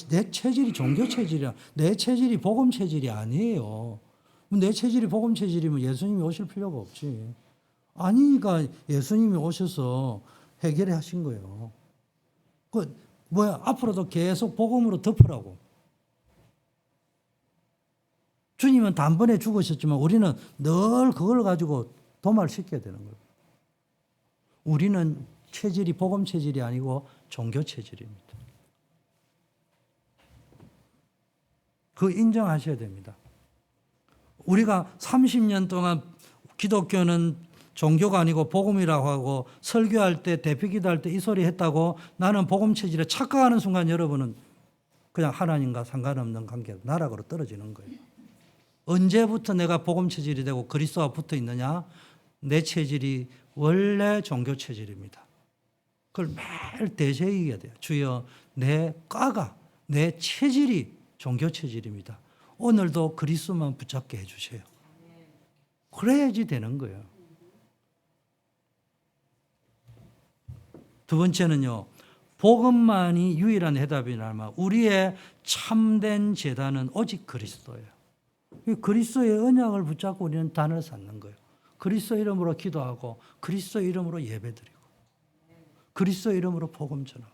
내 체질이 종교 체질이야. 내 체질이 복음 체질이 아니에요. 내 체질이 복음 체질이면 예수님이 오실 필요가 없지. 아니니까 예수님이 오셔서 해결해 하신 거예요. 앞으로도 계속 복음으로 덮으라고. 주님은 단번에 죽으셨지만 우리는 늘 그걸 가지고 도말시켜야 되는 거예요. 우리는 체질이 복음 체질이 아니고 종교 체질입니다. 그거 인정하셔야 됩니다. 우리가 30년 동안 기독교는 종교가 아니고 복음이라고 하고 설교할 때 대표기도할 때 이 소리 했다고 나는 복음 체질에 착각하는 순간 여러분은 그냥 하나님과 상관없는 관계로 나락으로 떨어지는 거예요. 언제부터 내가 복음 체질이 되고 그리스도와 붙어 있느냐? 내 체질이 원래 종교 체질입니다. 그걸 매일 되새기게 돼요. 주여 내 체질이 종교 체질입니다. 오늘도 그리스도만 붙잡게 해주세요. 그래야지 되는 거예요. 두 번째는요. 복음만이 유일한 해답이라면 우리의 참된 제단은 오직 그리스도예요. 그리스도의 언약을 붙잡고 우리는 단을 쌓는 거예요. 그리스도 이름으로 기도하고 그리스도 이름으로 예배드리고 그리스도 이름으로 복음 전하고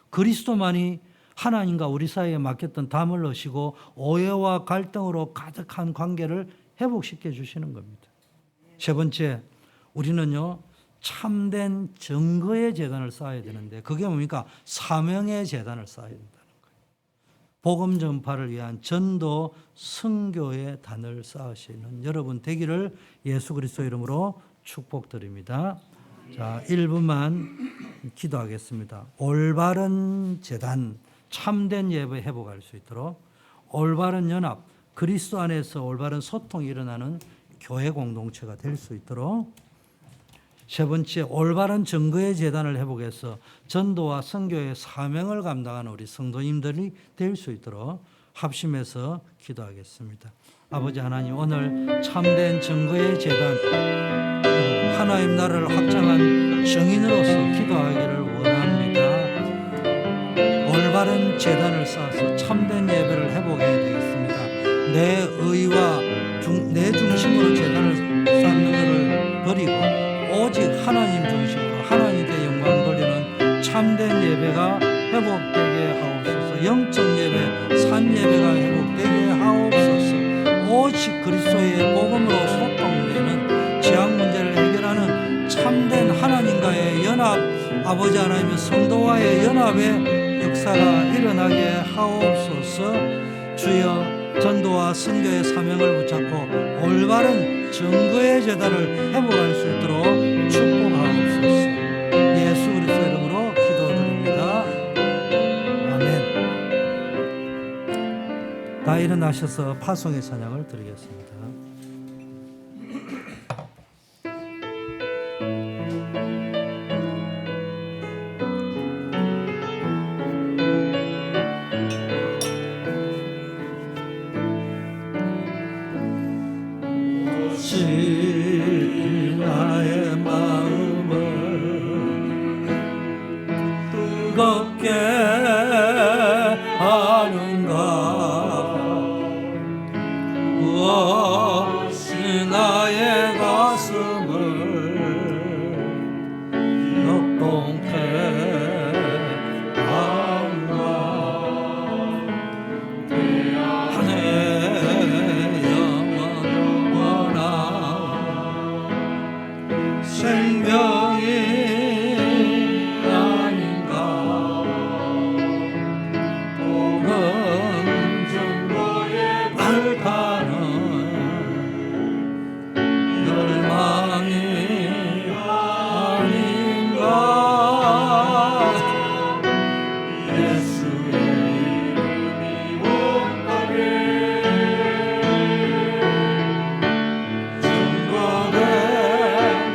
그리스도만이 하나님과 우리 사이에 막혔던 담을 넣으시고 오해와 갈등으로 가득한 관계를 회복시켜 주시는 겁니다. 세 번째, 우리는요 참된 증거의 재단을 쌓아야 되는데 그게 뭡니까? 사명의 재단을 쌓아야 된다는 거예요. 복음 전파를 위한 전도 선교의 단을 쌓으시는 여러분 되기를 예수 그리스도 이름으로 축복드립니다. 자, 1분만 기도하겠습니다. 올바른 재단, 참된 예배 회복할 수 있도록 올바른 연합, 그리스도 안에서 올바른 소통이 일어나는 교회 공동체가 될 수 있도록 세 번째, 올바른 증거의 재단을 회복해서 전도와 선교의 사명을 감당하는 우리 성도님들이 될 수 있도록 합심해서 기도하겠습니다. 아버지 하나님, 오늘 참된 증거의 재단, 하나님 나라를 확장한 증인으로서 기도하기를 원합니다. 올바른 재단을 쌓아서 참된 예배를 회복해야 되겠습니다. 내 의와 내 중심으로 재단을 쌓는 것을 버리고 오직 하나님 중심으로 하나님께 영광 돌리는 참된 예배가 회복되게 하옵소서. 영적 예배, 산 예배가 회복되게 하옵소서. 오직 그리스도의 복음으로 소통되는 지향 문제를 해결하는 참된 하나님과의 연합, 아버지 하나님의 성도와의 연합의 역사가 일어나게 하옵소서. 주여 전도와 선교의 사명을 붙잡고 올바른 증거의 제단을 회복할 수 있도록 축복하옵소서. 예수 그리스도 이름으로 기도드립니다. 아멘. 다 일어나셔서 파송의 찬양을 드리겠습니다. 나의 마음을 뜨겁게 무엇이 나의 가슴을 역동케 하는가. 내 영원한 생명이 아닌가. 오는 정도의 발판은 열망이 아닌가. 예수의 이름이 온다게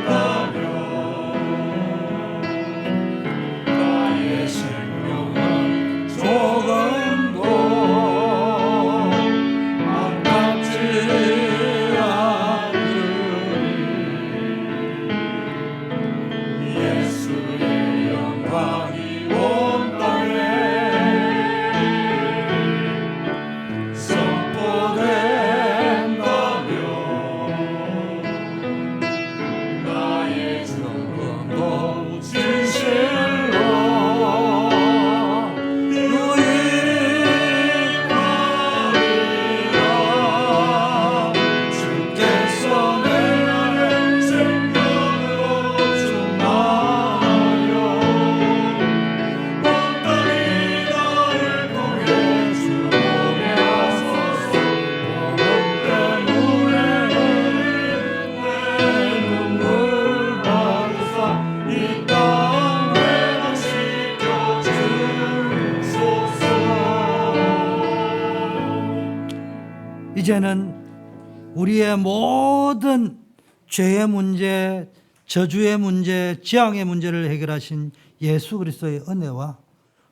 증거된다면 나의 생명은 조금도 아깝지 않으리. 예수의 영광이 온 땅에 선포된다면 나의 정금도 진실로 유익하리라. 주께서 내 안에 생명으로 충만하여 온 땅이 나를 통해 주 보게 하소서. 복음 때문에 내 눈물 받으사 이 땅 회복시켜 주소서. 이제는 우리의 모든 죄의 문제, 저주의 문제, 재앙의 문제를 해결하신 예수 그리스도의 은혜와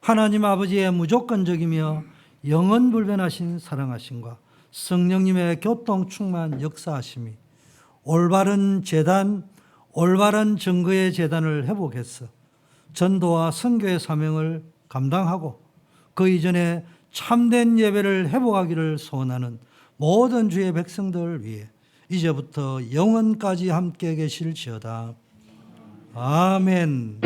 하나님 아버지의 무조건적이며 영원불변하신 사랑하심과 성령님의 교통 충만 역사하심이 올바른 재단, 올바른 증거의 재단을 회복해서 전도와 선교의 사명을 감당하고 그 이전에 참된 예배를 회복하기를 소원하는 모든 주의 백성들을 위해 이제부터 영원까지 함께 계실지어다. 아멘.